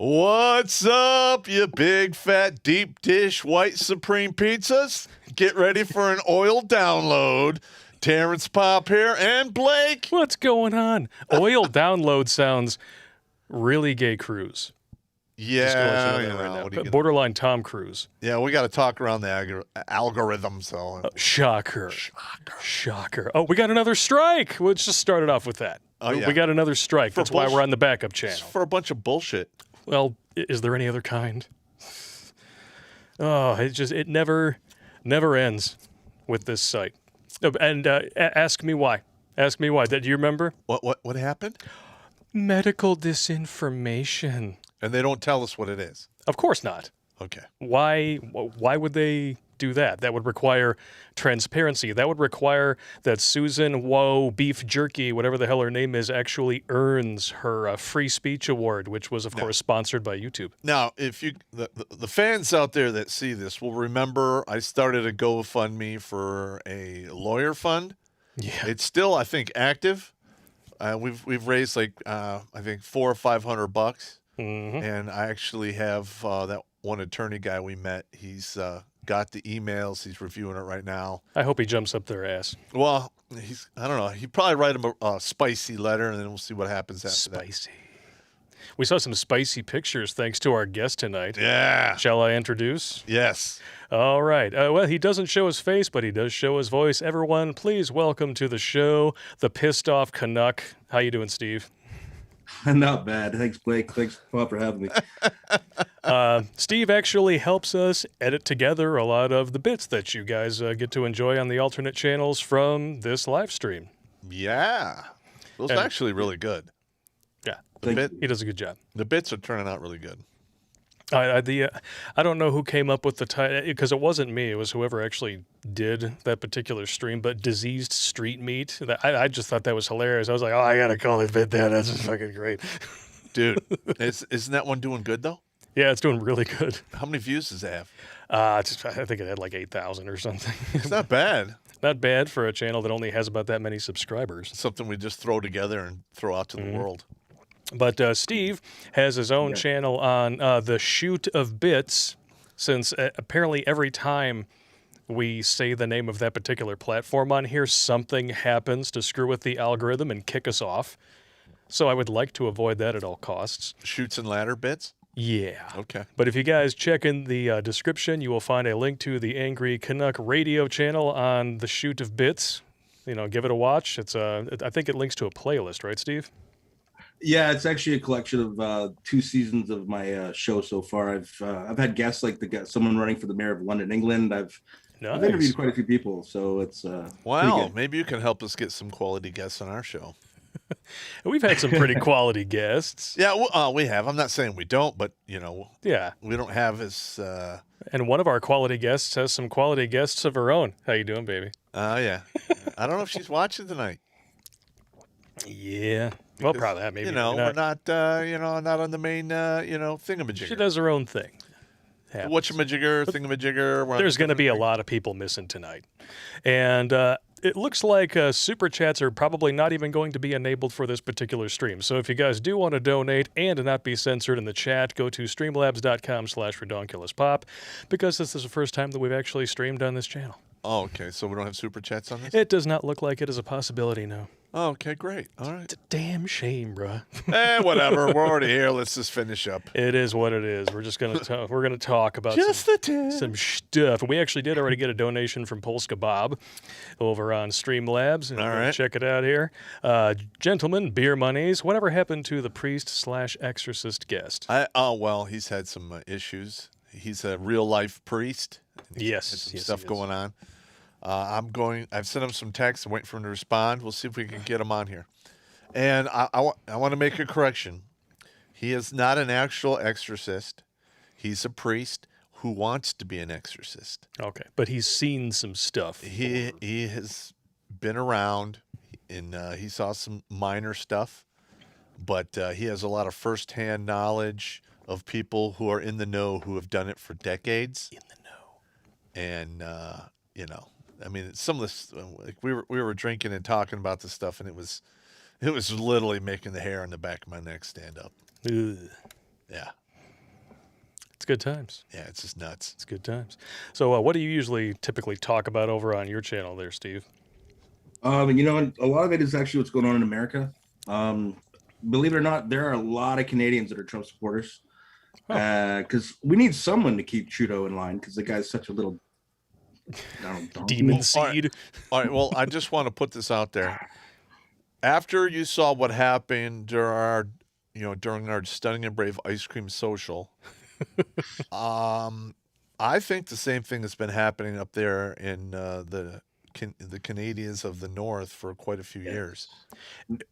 What's up, you big fat deep dish white supreme pizzas? Get ready for an oil download. Terrence Popp here and Blake. What's going on? Oil download sounds really gay cruise. Just gonna let Yeah, you know that right now. what are you gonna- Borderline Tom Cruise. yeah, we got to talk around the algorithm. So Shocker. Oh, we got another strike. We'll just start it off with that. Oh, yeah. We got another strike. That's why we're on the backup it's channel. for a bunch of bullshit. Well, is there any other kind? Oh, it never ends with this site. And ask me why. Ask me why. Do you remember? What happened? Medical disinformation. And they don't tell us what it is. Of course not. Okay. Why would they do that? That would require transparency. That would require that Susan Woe Beef Jerky, whatever the hell her name is, actually earns her free speech award, which was, of course, sponsored by YouTube. Now, if you the fans out there that see this will remember, I started a GoFundMe for a lawyer fund. Yeah. It's still, I think, active. We've raised like I think $400 or $500, and I actually have that one attorney guy we met. He's got the emails. He's reviewing it right now. I hope he jumps up their ass. Well, I don't know. He'd probably write him a spicy letter, and then we'll see what happens after that. Spicy. We saw some spicy pictures thanks to our guest tonight. Yeah. Shall I introduce? Yes. All right. Well, he doesn't show his face, but he does show his voice. Everyone, please welcome to the show, the pissed off Canuck. How you doing, Steve? Not bad. Thanks, Blake. Thanks, Popp, for having me. Steve actually helps us edit together a lot of the bits that you guys get to enjoy on the alternate channels from this live stream. Yeah. Those are actually really good. Yeah, he does a good job. The bits are turning out really good. I don't know who came up with the title, because it wasn't me. It was whoever actually did that particular stream. But diseased street meat. I just thought that was hilarious. I was like, oh, I gotta call it bit that. That's fucking great, Dude. Isn't that one doing good though? Yeah, it's doing really good. How many views does it have? I think it had like 8,000 or something. It's not bad. Not bad for a channel that only has about that many subscribers. Something we just throw together and throw out to the world. But Steve has his own channel on the Shoot of Bits, since apparently every time we say the name of that particular platform on here, something happens to screw with the algorithm and kick us off. So I would like to avoid that at all costs. Shoots and ladder bits? Yeah. Okay. But if you guys check in the description, you will find a link to the Angry Canuck radio channel on the Shoot of Bits. Give it a watch. It's I think it links to a playlist, right, Steve? Yeah, it's actually a collection of 2 seasons of my show so far. I've had guests like someone running for the mayor of London, England. I've interviewed quite a few people, so it's wow. Maybe you can help us get some quality guests on our show. We've had some pretty quality guests. Yeah, we have. I'm not saying we don't, but yeah, we don't have as. And one of our quality guests has some quality guests of her own. How you doing, baby? Yeah. I don't know if she's watching tonight. Yeah. Well, probably that. Maybe we're not. Not on the main. Thingamajigger. She does her own thing. Whatchamajigger, thingamajigger. There's going to be a lot of people missing tonight, and it looks like super chats are probably not even going to be enabled for this particular stream. So if you guys do want to donate and not be censored in the chat, go to streamlabs.com/redonkulouspop, because this is the first time that we've actually streamed on this channel. Oh, okay. So we don't have super chats on this? It does not look like it is a possibility, no. Oh, okay, great. All right. It's a damn shame, bruh. Whatever. We're already here. Let's just finish up. It is what it is. We're just gonna talk about some stuff. We actually did already get a donation from Polska Bob over on Streamlabs. All right. Check it out here. Gentlemen, beer monies. Whatever happened to the priest/exorcist guest? Well, he's had some issues. He's a real life priest. Yes. Some stuff going on. I've sent him some texts. I'm waiting for him to respond. We'll see if we can get him on here. And I want to make a correction. He is not an actual exorcist. He's a priest who wants to be an exorcist. Okay, but he's seen some stuff. He has been around, and he saw some minor stuff, but he has a lot of firsthand knowledge of people who are in the know, who have done it for decades. In the know. And I mean, some of this, like we were drinking and talking about this stuff, and it was literally making the hair on the back of my neck stand up. Ugh. Yeah. good times. Yeah, it's just nuts. It's good times. So what do you typically talk about over on your channel there, Steve? A lot of it is actually what's going on in America. Believe it or not, there are a lot of Canadians that are Trump supporters because we need someone to keep Trudeau in line because the guy's such a little demon seed. All right. Well, I just want to put this out there. After you saw what happened during our Stunning and Brave ice cream social, I think the same thing has been happening up there in the Canadians of the North for quite a few years.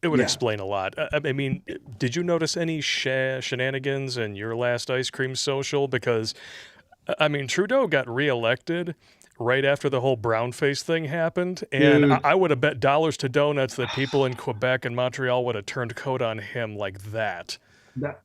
It would explain a lot. I mean, did you notice any shenanigans in your last ice cream social? Because, I mean, Trudeau got reelected right after the whole brownface thing happened, and I would have bet dollars to donuts that people in Quebec and Montreal would have turned coat on him like that.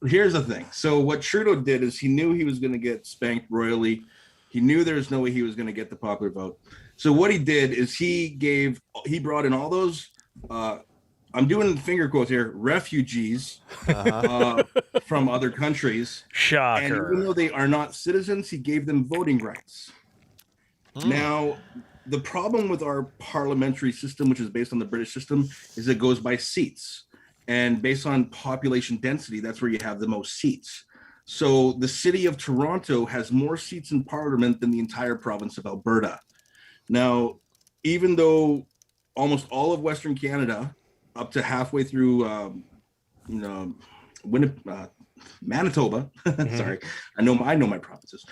Here's the thing. So what Trudeau did is he knew he was going to get spanked royally. He knew there was no way he was going to get the popular vote. So what he did is he brought in all those, I'm doing finger quotes here, refugees from other countries. Shocker. And even though they are not citizens, he gave them voting rights. Now, the problem with our parliamentary system, which is based on the British system, is it goes by seats. And based on population density, that's where you have the most seats. So the city of Toronto has more seats in parliament than the entire province of Alberta. Now, even though almost all of Western Canada, up to halfway through, Manitoba, sorry, I know my provinces.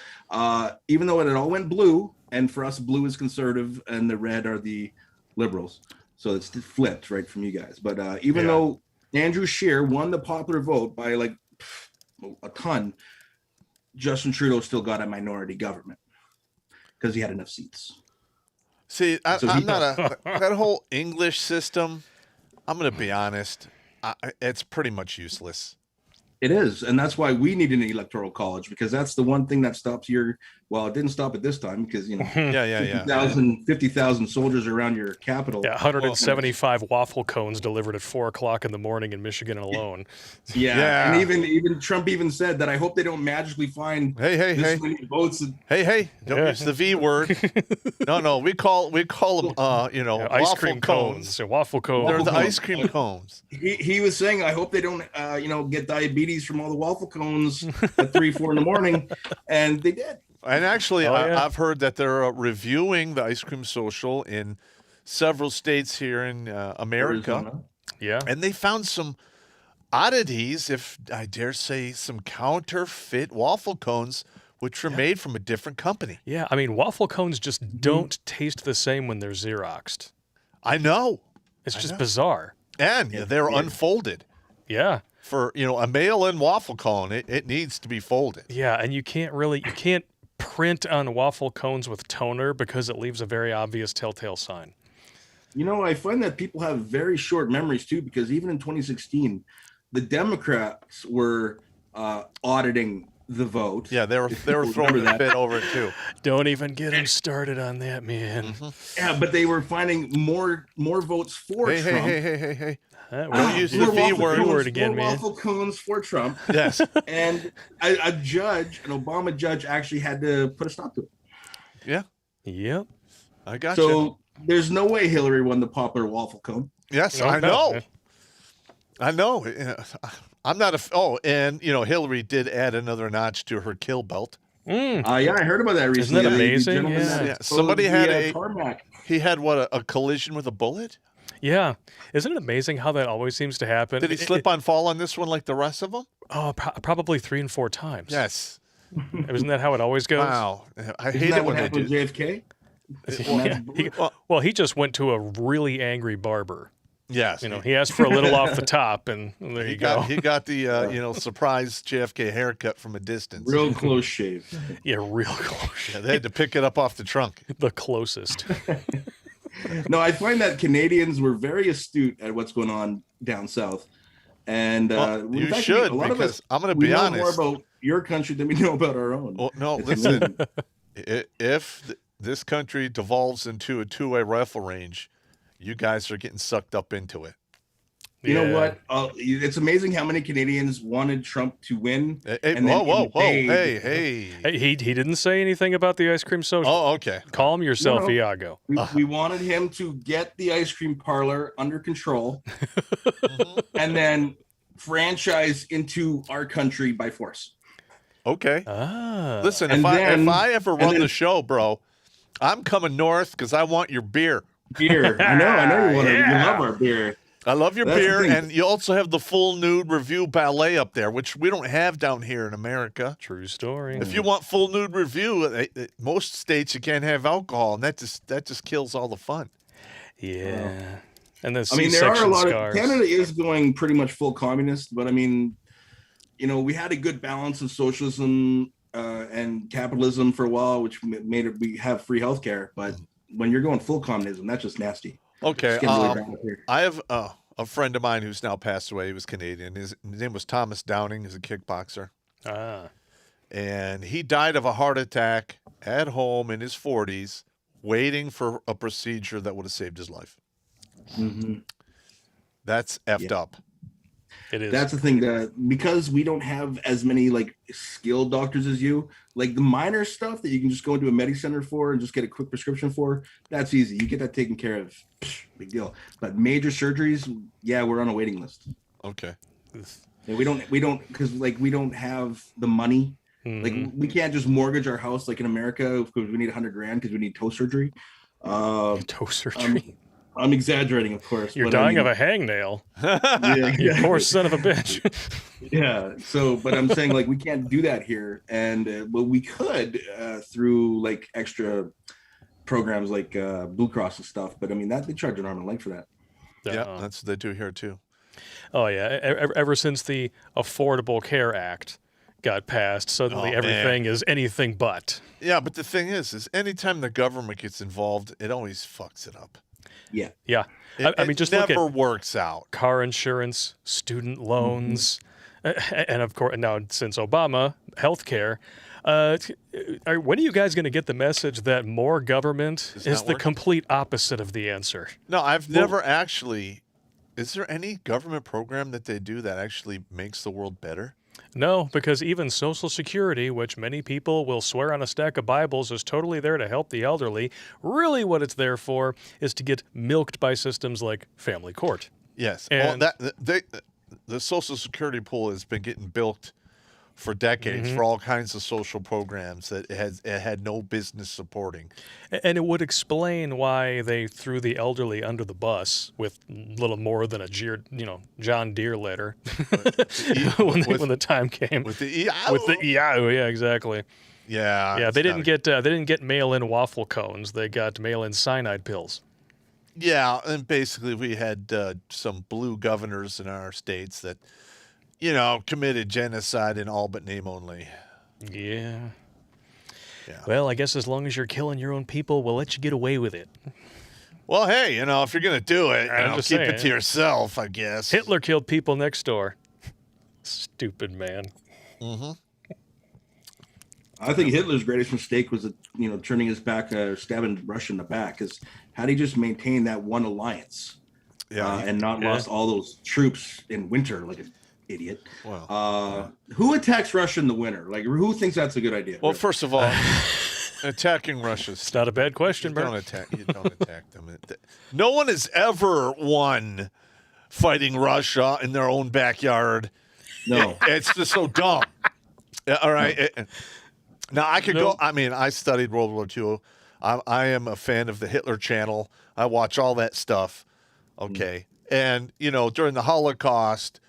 Even though it all went blue, and for us, blue is conservative, and the red are the liberals. So it's flipped right from you guys. But even though Andrew Scheer won the popular vote by like a ton, Justin Trudeau still got a minority government because he had enough seats. See, I'm not that whole English system. I'm going to be honest. It's pretty much useless. It is, and that's why we need an electoral college, because that's the one thing that stops well, it didn't stop at this time because 50,000 soldiers around your capital. Yeah, 175 waffle cones delivered at 4:00 in the morning in Michigan alone. Yeah. And even Trump even said that I hope they don't magically find this many votes. Don't use the V word. No, we call them ice cream cones. Waffle cones. They're the ice cream cones. He was saying, I hope they don't get diabetes from all the waffle cones at 3-4 in the morning, and they did. And actually, I've heard that they're reviewing the ice cream social in several states here in America. Arizona. Yeah. And they found some oddities, if I dare say, some counterfeit waffle cones, which were made from a different company. Yeah, I mean, waffle cones just don't taste the same when they're Xeroxed. I know. It's just bizarre. And they're unfolded. Yeah. For, a mail-in waffle cone, it needs to be folded. Yeah, and you can't print on waffle cones with toner because it leaves a very obvious telltale sign. I find that people have very short memories too, because even in 2016, the Democrats were auditing the vote. Yeah, they were throwing a bit over it too. Don't even get them started on that, man. Yeah, but they were finding more votes for Trump. Hey. Don't use the V word again, man. Waffle cones for Trump. Yes. And an Obama judge, actually had to put a stop to it. Yeah. Yep. I got you. So there's no way Hillary won the popular waffle cone. Yes, I know. I know. I'm not Hillary did add another notch to her kill belt. I heard about that recently. Isn't that amazing? Yeah. Somebody had he had a collision with a bullet? Yeah. Isn't it amazing how that always seems to happen? Did he slip and fall on this one like the rest of them? Oh, probably 3 and 4 times. Yes. Isn't that how it always goes? Wow. I hate it when they do. JFK? He just went to a really angry barber. Yes. He asked for a little off the top, and there you go. He got the, surprise JFK haircut from a distance. Real close shave. Yeah, real close. Yeah, they had to pick it up off the trunk. The closest. No, I find that Canadians were very astute at what's going on down south. And you should, because I'm going to be honest. We know more about your country than we know about our own. Well, no, listen. If this country devolves into a two-way rifle range, you guys are getting sucked up into it. You know what? It's amazing how many Canadians wanted Trump to win. Hey, and whoa, then hey. He didn't say anything about the ice cream social. Oh, okay. Calm yourself, No. Iago. We wanted him to get the ice cream parlor under control and then franchise into our country by force. Okay. Listen, if I ever run the show, bro, I'm coming north because I want your beer. Beer. I know you want to. You love our beer. I love your beer, and you also have the full nude review ballet up there, which we don't have down here in America. True story. If you want full nude review, most states you can't have alcohol, and that just kills all the fun. Yeah. And then there are a lot of Canada is going pretty much full communist, but I mean, we had a good balance of socialism and capitalism for a while, which made it we have free healthcare. But when you're going full communism, that's just nasty. Okay. I have a friend of mine who's now passed away. He was Canadian. His name was Thomas Downing. He's a kickboxer. And he died of a heart attack at home in his 40s, waiting for a procedure that would have saved his life. Mm-hmm. That's effed up. It is. That's the thing, that because we don't have as many skilled doctors as you, the minor stuff that you can just go into a medic center for and just get a quick prescription for, that's easy. You get that taken care of. Big deal. But major surgeries, we're on a waiting list. Okay. And we don't because we don't have the money. We can't just mortgage our house like in America because we need $100,000 because we need toe surgery. Toe surgery. I'm exaggerating, of course. You're dying of a hangnail. You poor son of a bitch. Yeah. So, but I'm saying we can't do that here, and we could through extra programs like Blue Cross and stuff. But I mean that they charge an arm and a leg for that. Yeah, that's what they do here too. Oh yeah. Ever since the Affordable Care Act got passed, suddenly everything is anything but. Yeah, but the thing is anytime the government gets involved, it always fucks it up. Yeah. Yeah. I mean, just never look at works out. Car insurance, student loans, and of course, now since Obama, healthcare. When are you guys going to get the message that more government is the complete opposite of the answer? No, I've never actually. Is there any government program that they do that actually makes the world better? No, because even Social Security, which many people will swear on a stack of Bibles is totally there to help the elderly, really what it's there for is to get milked by systems like family court. Yes. And the Social Security pool has been getting bilked for decades for all kinds of social programs that it had no business supporting. And it would explain why they threw the elderly under the bus with little more than a John Deere letter when the time came. With the EIO. With the EIO, yeah, exactly. Yeah. Yeah, they didn't get mail-in waffle cones. They got mail-in cyanide pills. Yeah, and basically we had some blue governors in our states that committed genocide in all but name only. Yeah. Well, I guess as long as you're killing your own people, we'll let you get away with it. Well, hey, if you're going to do it, keep it to yourself, I guess. Hitler killed people next door. Stupid man. Mm-hmm. I think Hitler's greatest mistake was, turning his back, stabbing Russia in the back. Because had he just maintained that one alliance and not lost all those troops in winter like an idiot. Wow. Who attacks Russia in the winter? Who thinks that's a good idea? Well, first of all, attacking Russia. It's not a bad question, Bert. You don't attack them. No one has ever won fighting Russia in their own backyard. No. It's just so dumb. All right. Now, I could go. I mean, I studied World War II. I am a fan of the Hitler Channel. I watch all that stuff. Okay. And, during the Holocaust,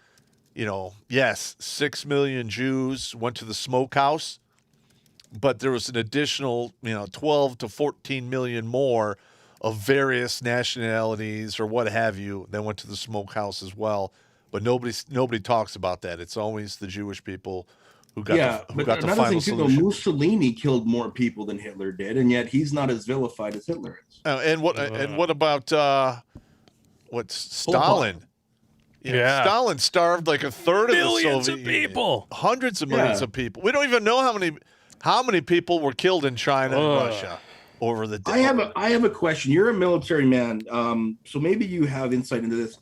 yes, 6 million Jews went to the smokehouse, but there was an additional, 12 to 14 million more of various nationalities or what have you that went to the smokehouse as well. But nobody talks about that. It's always the Jewish people who got the final solution. Mussolini killed more people than Hitler did, and yet he's not as vilified as Hitler is. And what about Stalin? Stalin starved like a third millions of the Soviet of people, hundreds of millions of people. We don't even know how many people were killed in China and Russia over the day. I have a question. You're a military man, so maybe you have insight into this.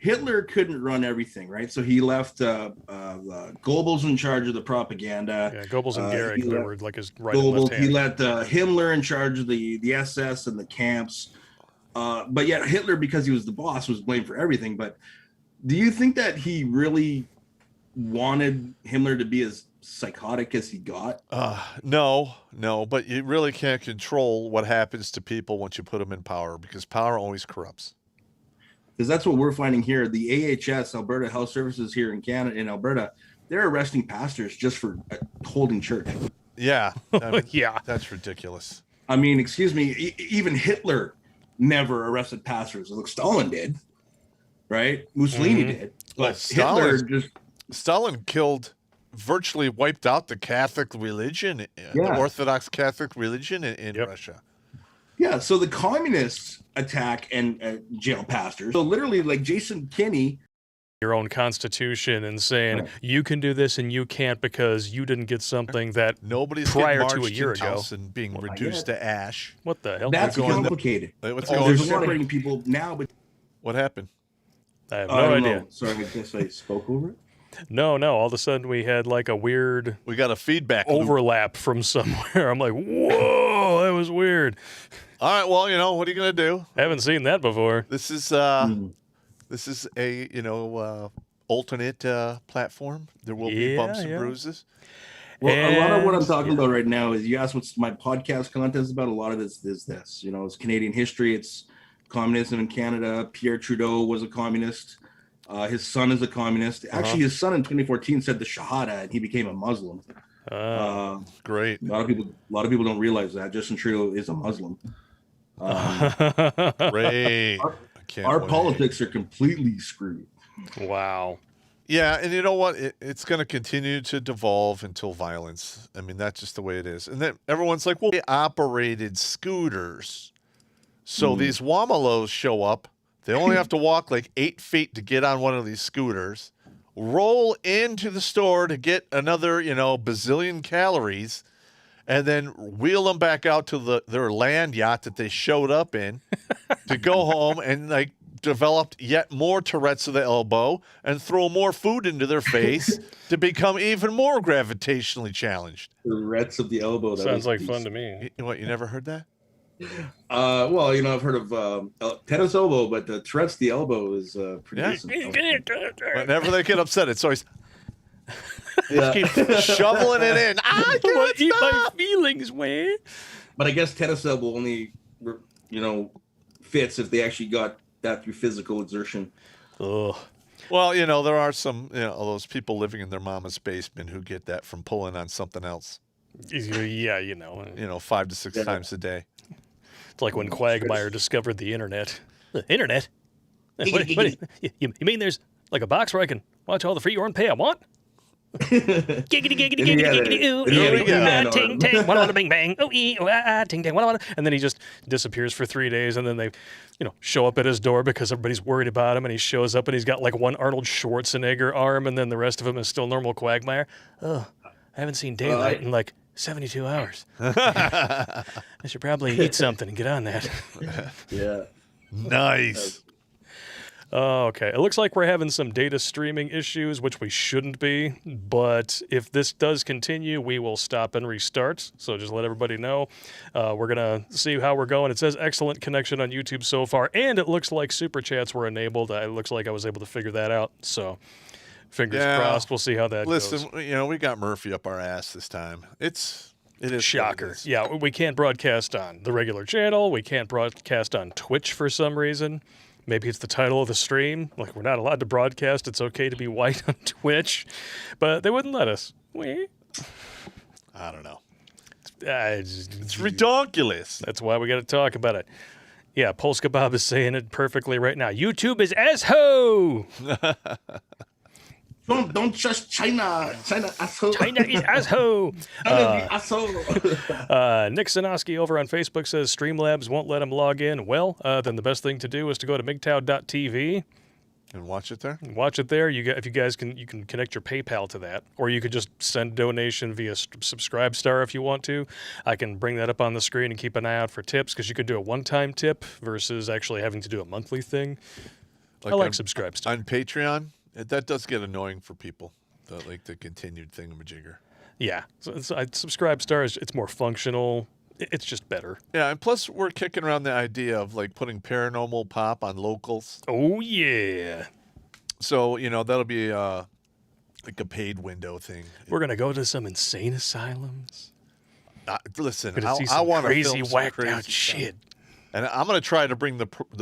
Hitler couldn't run everything, right? So he left Goebbels in charge of the propaganda. Yeah, Goebbels and Goering were like his right and Goebbels, left hand. he let Himmler in charge of the SS and the camps. But yet Hitler, because he was the boss, was blamed for everything. But do you think that he really wanted Himmler to be as psychotic as he got? No, but you really can't control what happens to people once you put them in power, because power always corrupts. Because that's what we're finding here. The AHS, Alberta Health Services here in Canada, in Alberta, they're arresting pastors just for holding church. Yeah. I mean, Yeah. That's ridiculous. I mean, excuse me, even Hitler never arrested pastors. Look, Stalin did, right? Mussolini did. But Hitler Stalin virtually wiped out the Catholic religion, the Orthodox Catholic religion in Russia. Yeah, so the communists attack and jail pastors. So literally, like Jason Kinney, your own constitution and saying you can do this and you can't because you didn't get something that nobody's prior to a year ago and being reduced to ash. What the hell? That's complicated. There's separating people now, but what happened? I have no idea. Know. Sorry, I guess I spoke over it. No. All of a sudden we had like a weird. We got a feedback overlap from somewhere. I'm like, whoa, that was weird. All right, well, what are you gonna do? I haven't seen that before. This is a alternate platform. There will be bumps and bruises. Well, a lot of what I'm talking about right now is, you asked what's my podcast content is about. A lot of this is this. It's Canadian history. It's communism in Canada. Pierre Trudeau was a communist. His son is a communist. Actually, his son in 2014 said the Shahada, and he became a Muslim. Great. A lot of people don't realize that Justin Trudeau is a Muslim. Great. Our politics are completely screwed. Wow. Yeah, and you know what? It's going to continue to devolve until violence. I mean, that's just the way it is. And then everyone's like, well, they operated scooters. So these Wamalos show up. They only have to walk like 8 feet to get on one of these scooters, roll into the store to get another, bazillion calories, and then wheel them back out to their land yacht that they showed up in to go home and like developed yet more Tourette's of the elbow and throw more food into their face to become even more gravitationally challenged. Tourette's of the elbow. Sounds like fun to me. What, you never heard that? Well, I've heard of tennis elbow, but the Tourette's the elbow is pretty decent. Whenever they get upset, it's always keep shoveling it in. I can't eat my stop. feelings, man. But I guess tennis elbow only, fits if they actually got that through physical exertion. Ugh. Well, there are some, those people living in their mama's basement who get that from pulling on something else. Yeah, 5 to 6 times a day. It's like when Quagmire discovered the internet. The internet? What, you mean there's like a box where I can watch all the free porn pay I want? Giggity, giggity, giggity, giggity, ooh, ting, tang, walla, walla, bing, bang, ooh, ee, ooh, ah, ting, tang, walla, walla. And then he just disappears for 3 days, and then they, show up at his door because everybody's worried about him, and he shows up, and he's got like one Arnold Schwarzenegger arm, and then the rest of him is still normal Quagmire. Oh, I haven't seen daylight in like 72 hours. I should probably eat something and get on that. Yeah. Nice. Oh, okay. It looks like we're having some data streaming issues, which we shouldn't be. But if this does continue, we will stop and restart. So just let everybody know. We're going to see how we're going. It says excellent connection on YouTube so far. And it looks like super chats were enabled. It looks like I was able to figure that out. So fingers crossed. We'll see how that goes. Listen, we got Murphy up our ass this time. It is shocker. Yeah, we can't broadcast on the regular channel. We can't broadcast on Twitch for some reason. Maybe it's the title of the stream. Like, we're not allowed to broadcast. It's okay to be white on Twitch. But they wouldn't let us. I don't know. It's ridiculous. That's why we got to talk about it. Yeah, Polska Bob is saying it perfectly right now. YouTube is asshole. Don't trust China. China asshole. China is asshole. Asshole. Nick Sanoski over on Facebook says Streamlabs won't let him log in. Well, then the best thing to do is to go to MGTOW.tv and watch it there. Watch it there. If you guys can, you can connect your PayPal to that, or you could just send a donation via Subscribestar if you want to. I can bring that up on the screen and keep an eye out for tips, because you could do a one-time tip versus actually having to do a monthly thing. I like Subscribe Star. On Patreon, that does get annoying for people. The continued thingamajigger. Yeah, Subscribe Star it's more functional. It's just better. Yeah, and plus we're kicking around the idea of like putting Paranormal Pop on locals. Oh yeah. So that'll be like a paid window thing. We're gonna go to some insane asylums. Listen, Gonna see I some want crazy to film whacked crazy out shit. And I'm gonna try to bring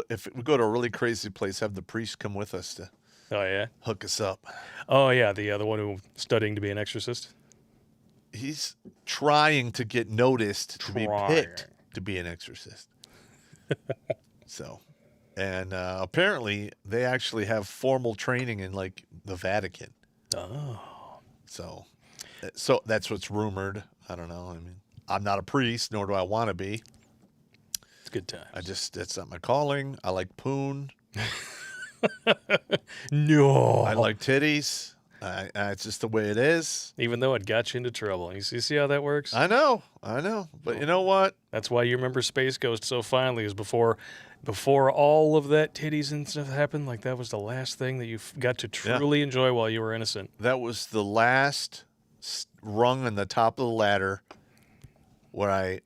if we go to a really crazy place, have the priest come with us to Oh yeah. hook us up. Oh yeah, the one who's studying to be an exorcist. He's trying to get noticed to be picked to be an exorcist. So, and apparently they actually have formal training in like the Vatican. Oh. So that's what's rumored. I don't know. I mean, I'm not a priest, nor do I want to be. It's good times. That's not my calling. I like poon. No. I like titties. It's just the way it is. Even though it got you into trouble. You see how that works? I know. But you know what? That's why you remember Space Ghost so fondly, is before all of that titties and stuff happened. Like that was the last thing that you got to truly enjoy while you were innocent. That was the last rung on the top of the ladder. Where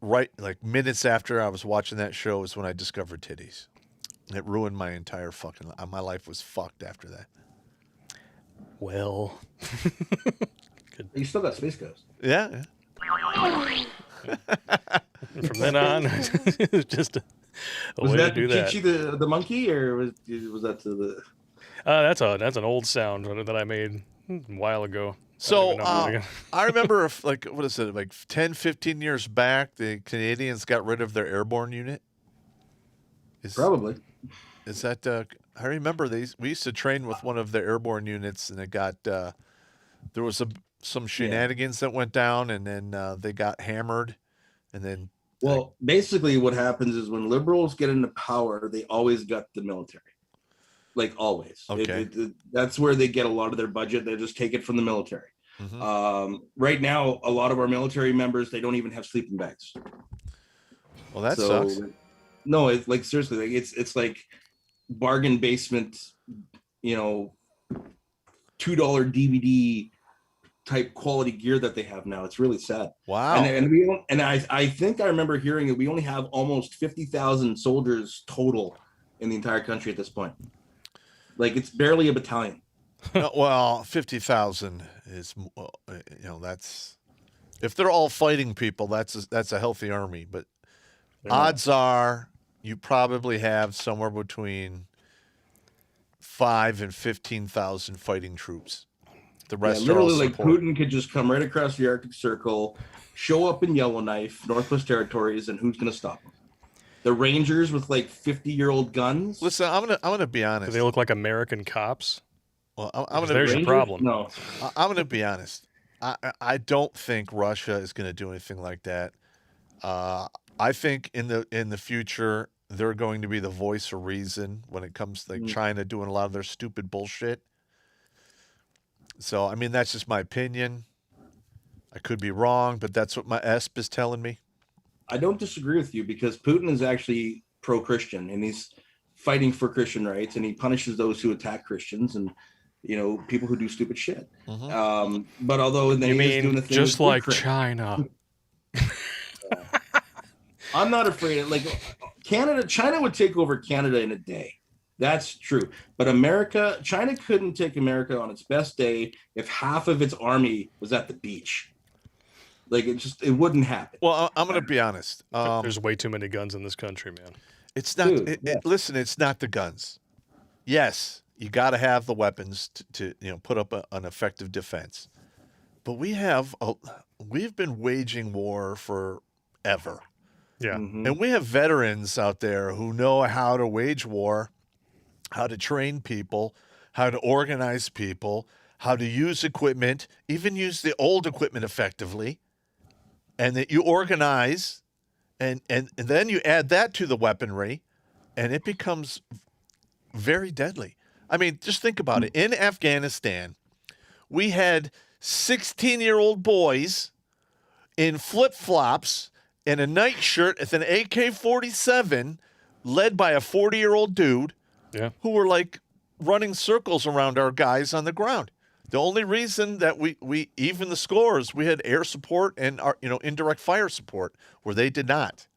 minutes after I was watching that show is when I discovered titties. It ruined my entire fucking life. My life was fucked after that. Well, You still got Space Ghost. Yeah. from then on, it was just a Was way that to do that. Chichi the monkey, or was that to the? That's an old sound that I made a while ago. So I remember like 10, 15 years back, the Canadians got rid of their airborne unit. Probably. Is that? I remember we used to train with one of the airborne units, and it got there was some shenanigans that went down, and then they got hammered, and then. Well, basically, what happens is when liberals get into power, they always gut the military, like always. Okay. That's where they get a lot of their budget. They just take it from the military. Mm-hmm. Right now, a lot of our military members, they don't even have sleeping bags. Well, that sucks. No, it's like seriously, like it's like bargain basement, $2 DVD type quality gear that they have now. It's really sad. Wow. And I think I remember hearing that we only have almost 50,000 soldiers total in the entire country at this point. Like it's barely a battalion. Well, 50,000 is, that's if they're all fighting people, that's a healthy army. But odds are you probably have somewhere between 5,000 and 15,000 fighting troops. The rest are all literally like support. Putin could just come right across the Arctic Circle, show up in Yellowknife, Northwest Territories, and who's going to stop him? The Rangers with like 50-year-old guns. Listen, I'm gonna be honest. Do they look like American cops? Well, I'm gonna. There's your problem. No, I'm gonna be honest. I don't think Russia is gonna do anything like that. I think in the future they're going to be the voice of reason when it comes to like China doing a lot of their stupid bullshit. So I mean that's just my opinion. I could be wrong, but that's what my ESP is telling me. I don't disagree with you because Putin is actually pro-Christian and he's fighting for Christian rights and he punishes those who attack Christians and people who do stupid shit. Mm-hmm. But although You mean doing the thing just with like Ukraine, China? I'm not afraid of China would take over Canada in a day. That's true. But China couldn't take America on its best day if half of its army was at the beach. Like it wouldn't happen. Well, I'm going to be honest. There's way too many guns in this country, man. It's not. Dude, listen, it's not the guns. Yes, you got to have the weapons to put up an effective defense. But we've been waging war forever. Yeah. Mm-hmm. And we have veterans out there who know how to wage war, how to train people, how to organize people, how to use equipment, even use the old equipment effectively. And that you organize, and then you add that to the weaponry, and it becomes very deadly. I mean, just think about it. In Afghanistan, we had 16-year-old boys in flip-flops and a nightshirt with an AK-47 led by a 40-year-old dude who were like running circles around our guys on the ground. The only reason that we even the scores, we had air support and our indirect fire support where they did not.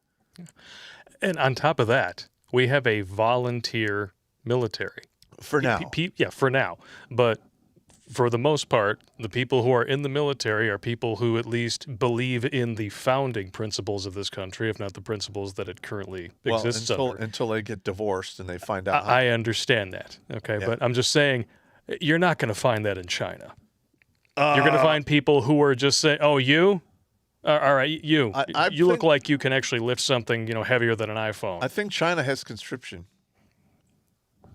And on top of that, we have a volunteer military. For now. Yeah, for now. But for the most part, the people who are in the military are people who at least believe in the founding principles of this country, if not the principles that it currently exists under. Until they get divorced and they find out. I understand that, okay? Yeah. But I'm just saying, you're not going to find that in China. You're going to find people who are just saying, oh, you? All right, you look like you can actually lift something, heavier than an iPhone. I think China has conscription.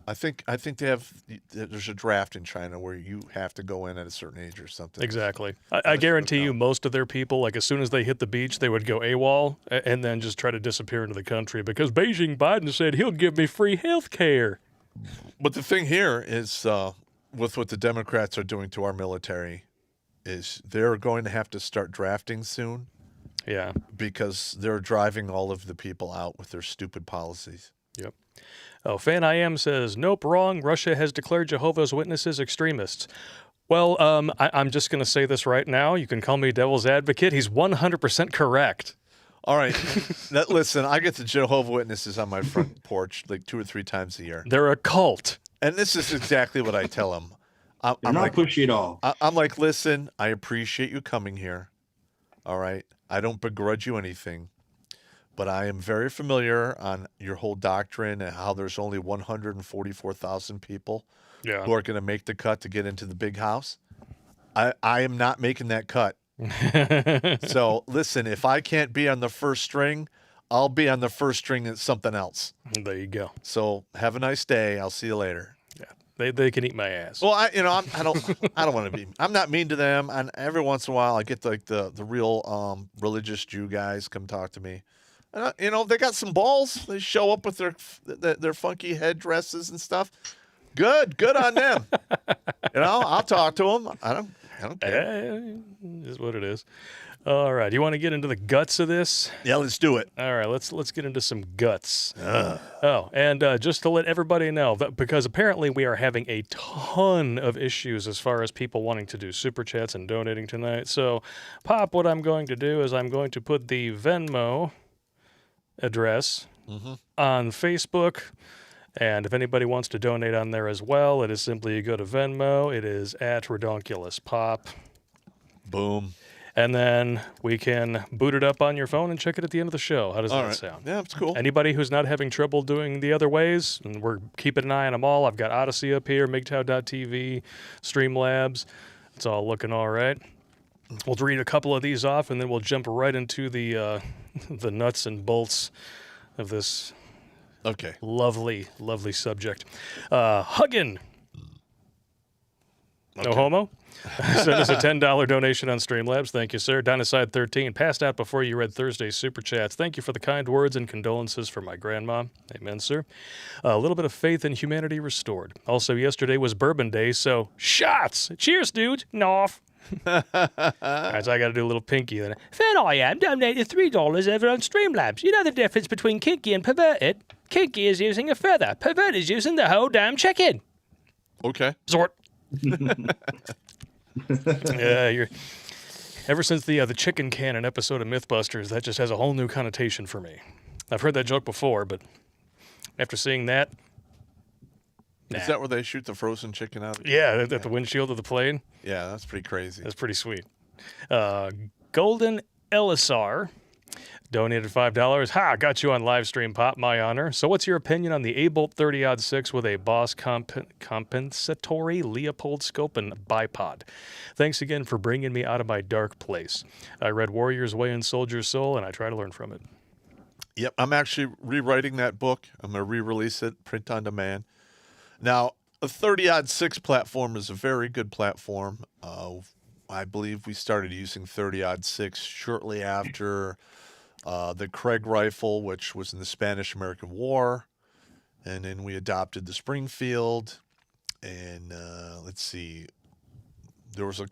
I think there's a draft in China where you have to go in at a certain age or something. Exactly. I guarantee you most of their people, like as soon as they hit the beach, they would go AWOL and then just try to disappear into the country because Beijing Biden said he'll give me free health care. But the thing here is with what the Democrats are doing to our military is they're going to have to start drafting soon. Yeah. Because they're driving all of the people out with their stupid policies. Yep. Oh, Fan I Am says, nope, wrong. Russia has declared Jehovah's Witnesses extremists. Well, I'm just going to say this right now. You can call me devil's advocate. He's 100% correct. All right. Listen, I get the Jehovah's Witnesses on my front porch like 2 or 3 times a year. They're a cult. And this is exactly what I tell them. I'm not pushy at all. I'm like, listen, I appreciate you coming here. All right. I don't begrudge you anything. But I am very familiar on your whole doctrine and how there's only 144,000 people who are going to make the cut to get into the big house. I am not making that cut. So, listen, if I can't be on the first string, I'll be on the first string at something else. There you go. So, have a nice day. I'll see you later. Yeah. They can eat my ass. Well, I don't want to be. I'm not mean to them. And every once in a while, I get like the real religious Jew guys come talk to me. They got some balls. They show up with their funky headdresses and stuff. Good on them. I'll talk to them. I don't care. Is what it is. All right. You want to get into the guts of this? Yeah, let's do it. All right. Let's get into some guts. Oh, and just to let everybody know, because apparently we are having a ton of issues as far as people wanting to do super chats and donating tonight. So, Pop, what I'm going to do is I'm going to put the Venmo address on Facebook, and if anybody wants to donate on there as well, it is simply you go to Venmo. It is at Redonkulous Pop. Boom. And then we can boot it up on your phone and check it at the end of the show. How does that sound? Yeah, it's cool. Anybody who's not having trouble doing the other ways, and we're keeping an eye on them all. I've got Odyssey up here, MGTOW.tv, Streamlabs. It's all looking all right. We'll read a couple of these off, and then we'll jump right into the the nuts and bolts of this lovely, lovely subject. Huggin. No homo. Send us a $10 donation on Streamlabs. Thank you, sir. Dynaside13 passed out before you read Thursday's Super Chats. Thank you for the kind words and condolences for my grandma. Amen, sir. A little bit of faith in humanity restored. Also, yesterday was Bourbon Day, so shots! Cheers, dude! Noff! All right, so I got to do a little pinky then. Fan I Am donated $3 over on Streamlabs. You know the difference between kinky and perverted? Kinky is using a feather. Perverted is using the whole damn chicken. Okay. Sort. Yeah, ever since the chicken cannon episode of Mythbusters, that just has a whole new connotation for me. I've heard that joke before, but after seeing that, is that where they shoot the frozen chicken out? Yeah, at the windshield of the plane. Yeah, that's pretty crazy. That's pretty sweet. Golden Elisar donated $5. Ha! Got you on live stream, Pop. My honor. So, what's your opinion on the A-Bolt 30-06 with a Boss compensatory Leopold scope and bipod? Thanks again for bringing me out of my dark place. I read Warrior's Way and Soldier's Soul, and I try to learn from it. Yep, I'm actually rewriting that book. I'm going to re-release it, print on demand. Now, a 30-06 platform is a very good platform. I believe we started using 30-06 shortly after the Craig rifle, which was in the Spanish-American War. And then we adopted the Springfield. And let's see, there was we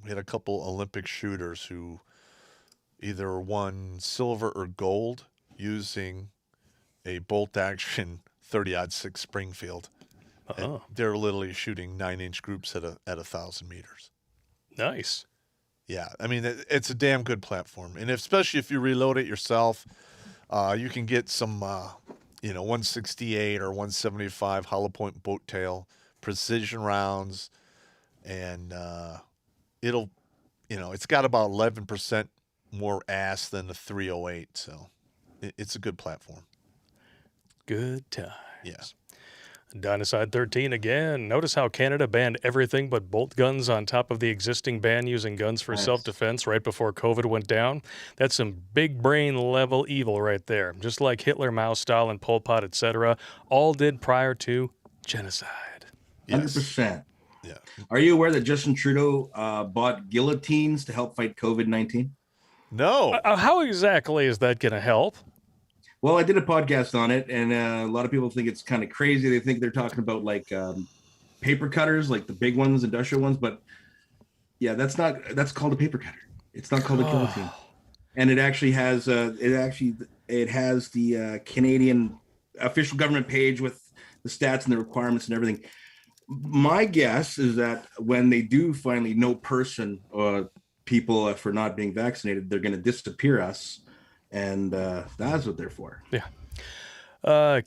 had a couple Olympic shooters who either won silver or gold using a bolt-action 30-06 Springfield. And they're literally shooting 9-inch groups at 1,000 meters. Nice. Yeah, I mean, it's a damn good platform. And especially if you reload it yourself, you can get some, 168 or 175 hollow point boat tail, precision rounds, and it's got about 11% more ass than the 308. So it's a good platform. Good times. Yeah. Dynaside 13 again. Notice how Canada banned everything but bolt guns on top of the existing ban using guns for self-defense right before COVID went down. That's some big brain level evil right there. Just like Hitler, Mao, Stalin, Pol Pot, etc. all did prior to genocide. 100%. Yeah. Are you aware that Justin Trudeau bought guillotines to help fight COVID-19? No. How exactly is that going to help? Well, I did a podcast on it, and a lot of people think it's kind of crazy. They think they're talking about like paper cutters, like the big ones, industrial ones. But yeah, that's called a paper cutter. It's not called a guillotine. And it actually has it has the Canadian official government page with the stats and the requirements and everything. My guess is that when they do finally no person people for not being vaccinated, they're going to disappear us. And that's what they're for. Yeah.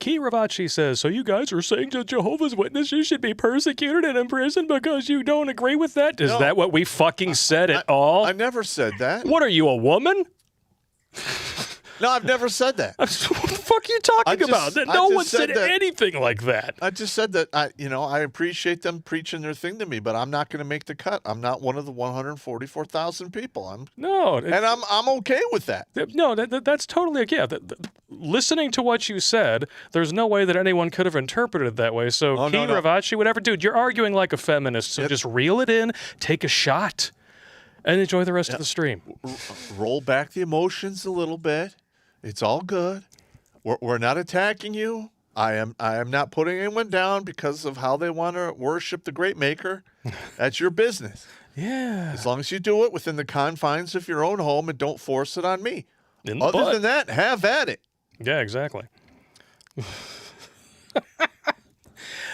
Key Ravachi says, so you guys are saying that Jehovah's Witnesses should be persecuted and imprisoned because you don't agree with that? Is that what we fucking said at all? I never said that. What are you, a woman? No, I've never said that. What the fuck are you talking about? No one said anything like that. I just said that I appreciate them preaching their thing to me, but I'm not going to make the cut. I'm not one of the 144,000 people. I'm okay with that. No, that's totally listening to what you said, there's no way that anyone could have interpreted it that way. So, Ravachi, whatever, dude, you're arguing like a feminist. So just reel it in, take a shot, and enjoy the rest of the stream. Roll back the emotions a little bit. It's all good. We're not attacking you. I am not putting anyone down because of how they want to worship the great maker. That's your business. Yeah. As long as you do it within the confines of your own home and don't force it on me. Other than that, have at it. Yeah, exactly.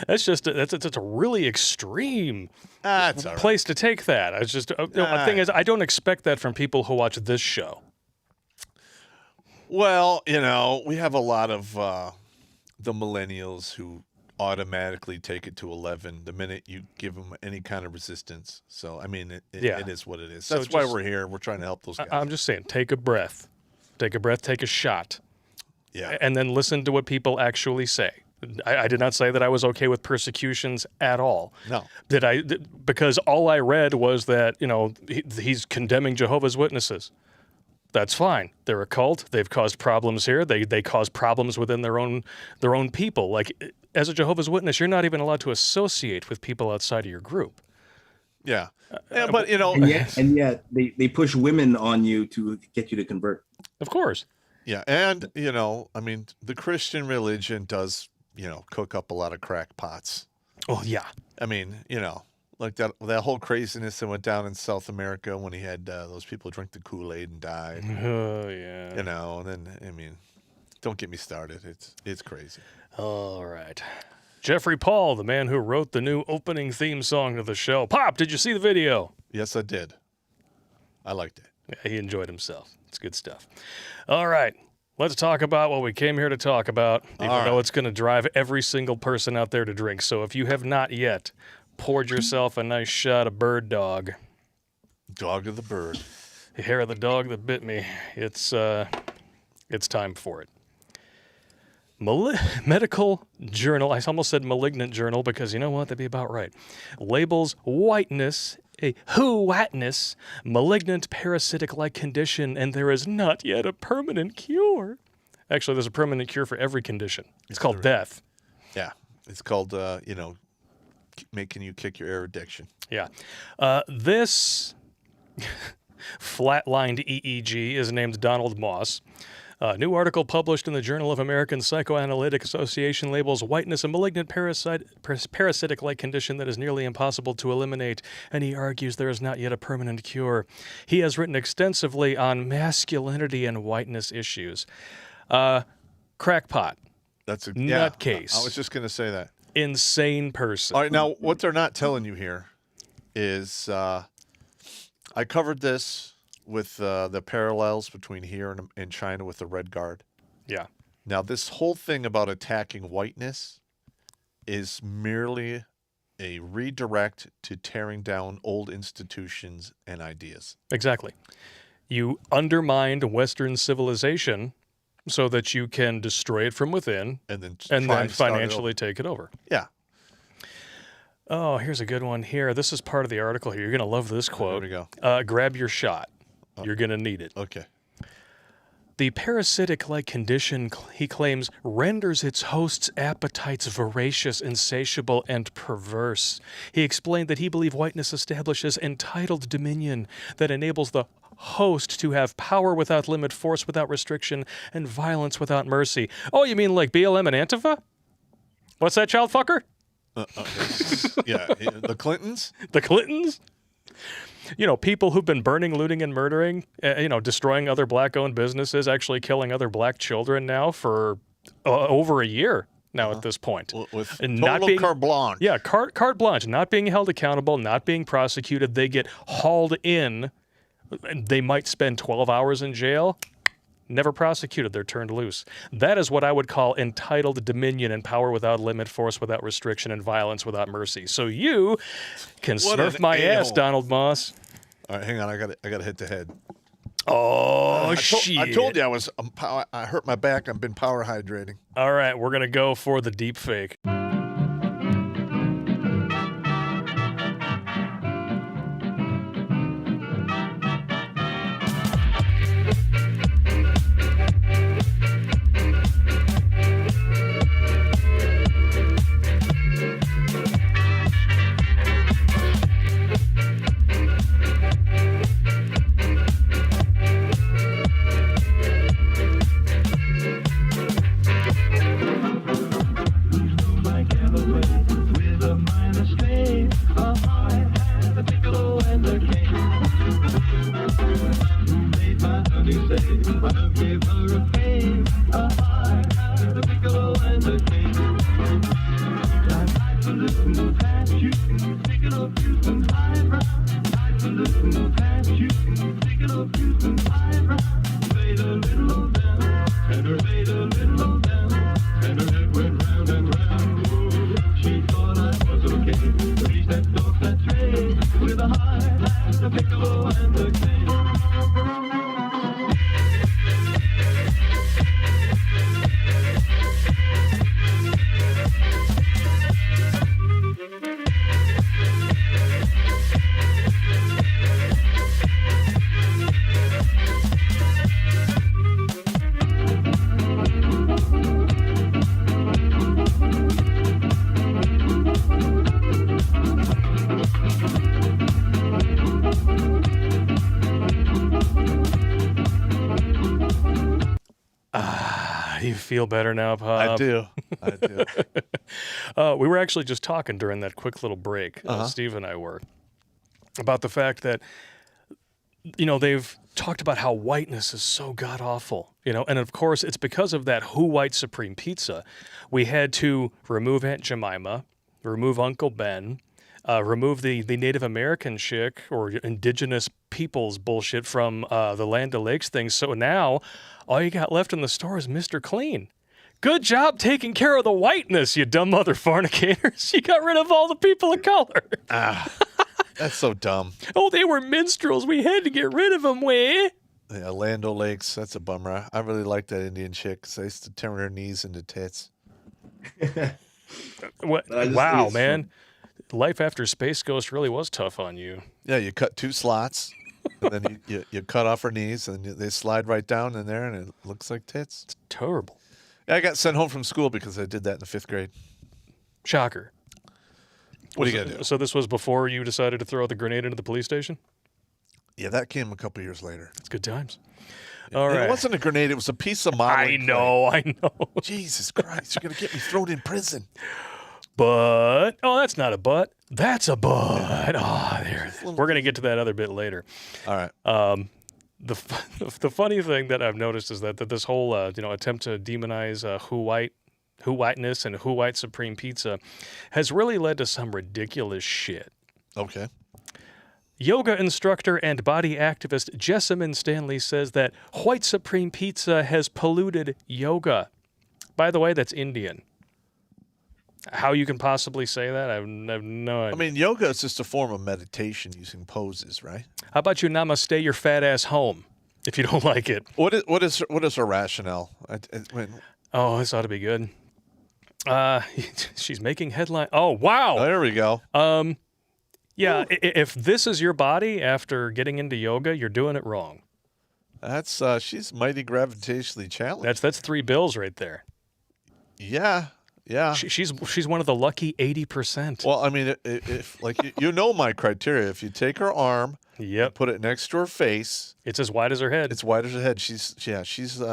That's a really extreme place to take that. It's just the thing is, I don't expect that from people who watch this show. Well, we have a lot of the millennials who automatically take it to 11 the minute you give them any kind of resistance. So, I mean, it is what it is. That's why we're here. We're trying to help those guys. I'm just saying, take a breath. Take a breath, take a shot. Yeah. And then listen to what people actually say. I did not say that I was okay with persecutions at all. No. Because all I read was that, he's condemning Jehovah's Witnesses. That's fine. They're a cult. They've caused problems here. They cause problems within their own people. Like, as a Jehovah's Witness, you're not even allowed to associate with people outside of your group. Yeah. But, And yet they push women on you to get you to convert. Of course. Yeah. And, the Christian religion does, cook up a lot of crackpots. Oh, yeah. I mean, like that whole craziness that went down in South America when he had those people drink the Kool-Aid and died. Oh, yeah. And then, don't get me started. It's crazy. All right. Jeffrey Paul, the man who wrote the new opening theme song to the show. Pop, did you see the video? Yes, I did. I liked it. Yeah, he enjoyed himself. It's good stuff. All right. Let's talk about what we came here to talk about, even though it's going to drive every single person out there to drink. So if you have not yet poured yourself a nice shot of Bird Dog. Dog of the bird. The hair of the dog that bit me. It's time for it. Medical Journal, I almost said Malignant Journal because you know what, that'd be about right. Labels whiteness, whiteness, malignant parasitic-like condition, and there is not yet a permanent cure. Actually, there's a permanent cure for every condition. It's called death. Yeah. It's called, making you kick your air addiction. Yeah. This flatlined EEG is named Donald Moss. A new article published in the Journal of American Psychoanalytic Association labels whiteness a malignant parasitic-like condition that is nearly impossible to eliminate, and he argues there is not yet a permanent cure. He has written extensively on masculinity and whiteness issues. Crackpot. That's a nutcase. I was just going to say that. insane person. All right, now what they're not telling you here is I covered this with the parallels between here and China with the Red Guard. Yeah. Now, this whole thing about attacking whiteness is merely a redirect to tearing down old institutions and ideas. Exactly. You undermined Western civilization so that you can destroy it from within And then, and try then and start it financially over. take it over. Yeah. Oh, here's a good one here. This is part of the article here. You're going to love this quote. There we go. Grab your shot. You're going to need it. Okay. The parasitic-like condition, he claims, renders its host's appetites voracious, insatiable, and perverse. He explained that he believed whiteness establishes entitled dominion that enables the host to have power without limit, force without restriction, and violence without mercy. Oh, you mean like BLM and Antifa? What's that, child fucker? Yeah. The Clintons? The Clintons? You know, people who've been burning, looting, and murdering, destroying other black-owned businesses, actually killing other black children now for over a year now at this point. With And total carte blanche. Yeah, carte blanche, not being held accountable, not being prosecuted. They get hauled in. And they might spend 12 hours in jail. Never prosecuted, they're turned loose. That is what I would call entitled dominion and power without limit, force without restriction, and violence without mercy. So you can What smurf an my ass, a-hole. Donald Moss. All right, hang on. I got to hit the head. Oh, I shit. told you I hurt my back. I've been power hydrating. All right, we're going to go for the deep fake. You feel better now, Popp? I do. We were actually just talking during that quick little break, Steve and I were, about the fact that, they've talked about how whiteness is so god-awful, and of course it's because of that Who White Supreme Pizza. We had to remove Aunt Jemima, remove Uncle Ben, remove the Native American chick or indigenous peoples bullshit from the Land O'Lakes thing. So now all you got left in the store is Mr. Clean. Good job taking care of the whiteness, you dumb mother fornicators. You got rid of all the people of color. That's so dumb. Oh, they were minstrels. We had to get rid of them, way. Yeah, Land O'Lakes. That's a bummer. I really liked that Indian chick because I used to turn her knees into tits. What? Wow, man. Life after Space Ghost really was tough on you. Yeah, you cut 2 slots, and then you cut off her knees, and they slide right down in there, and it looks like tits. It's terrible. Yeah, I got sent home from school because I did that in the 5th grade. Shocker. What are you gonna do? So this was before you decided to throw the grenade into the police station? Yeah, that came a couple years later. It's good times. All And right. It wasn't a grenade. It was a piece of modeling I know. clay. Jesus Christ, you're going to get me thrown in prison. But, that's not a but. That's a but. Oh, there. We're going to get to that other bit later. All right. The funny thing that I've noticed is that this whole attempt to demonize Who White who whiteness and who white supreme pizza, has really led to some ridiculous shit. Okay. Yoga instructor and body activist Jessamine Stanley says that white supreme pizza has polluted yoga. By the way, that's Indian. How you can possibly say that, I have no idea. I mean, yoga is just a form of meditation using poses, right? How about you namaste your fat ass home if you don't like it? What is her rationale? Oh, this ought to be good. She's making headline. Oh, wow. There we go. Yeah, if this is your body after getting into yoga, you're doing it wrong. That's she's mighty gravitationally challenged. That's $3 right there. Yeah. She's one of the lucky 80%. Well, I mean, if like you know my criteria, if you take her arm, Yep. put it next to her face, It's as wide as her head. it's wide as her head. She's in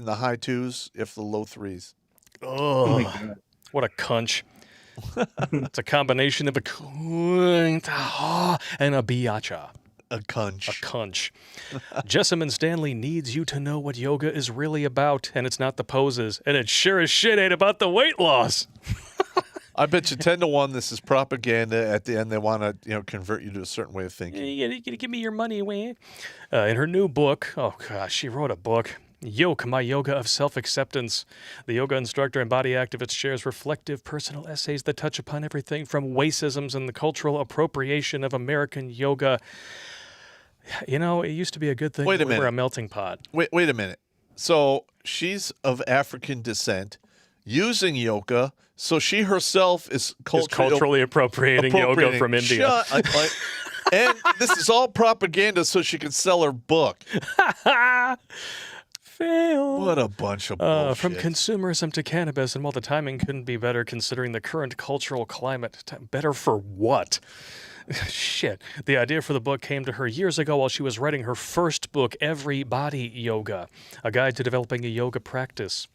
the high 2s, if the low 3s. Oh my Ugh, God. what a cunch. It's a combination of a and a biatcha. A cunch. A cunch. Jessamine Stanley needs you to know what yoga is really about, and it's not the poses, and it sure as shit ain't about the weight loss. I bet you 10-1 this is propaganda. At the end, they want to convert you to a certain way of thinking. You gotta give me your money, Wayne. In her new book, oh gosh, she wrote a book. Yoke, My Yoga of Self-Acceptance. The yoga instructor and body activist shares reflective personal essays that touch upon everything from racisms and the cultural appropriation of American yoga. You know, it used to be a good thing. Wait a we were minute. a melting pot. Wait a minute. So she's of African descent, using yoga. So she herself is Culturally appropriating yoga from India. And this is all propaganda so she can sell her book. Fail. What a bunch of bullshit. From consumerism to cannabis, and while the timing couldn't be better considering the current cultural climate, better for what? Shit. The idea for the book came to her years ago while she was writing her first book, Every Body Yoga, a guide to developing a yoga practice.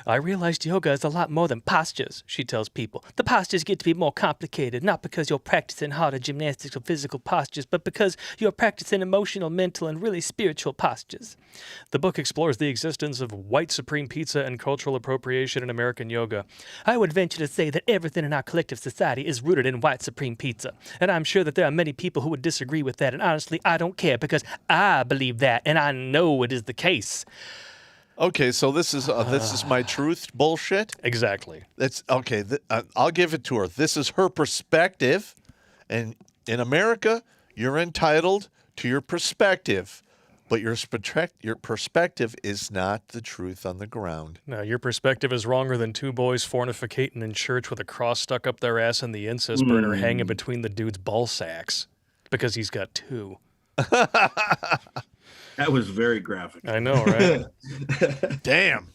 I realized yoga is a lot more than postures, she tells people. The postures get to be more complicated, not because you're practicing harder gymnastics or physical postures, but because you're practicing emotional, mental, and really spiritual postures. The book explores the existence of white supreme pizza and cultural appropriation in American yoga. I would venture to say that everything in our collective society is rooted in white supreme pizza, and I'm sure that there are many people who would disagree with that, and honestly, I don't care because I believe that, and I know it is the case. Okay, so this is my truth bullshit. Exactly. That's okay. I'll give it to her. This is her perspective, and in America, you're entitled to your perspective, but your perspective is not the truth on the ground. No, your perspective is wronger than two boys fornicating in church with a cross stuck up their ass and the incense burner hanging between the dude's ball sacks because he's got two. That was very graphic. I know, right? Damn.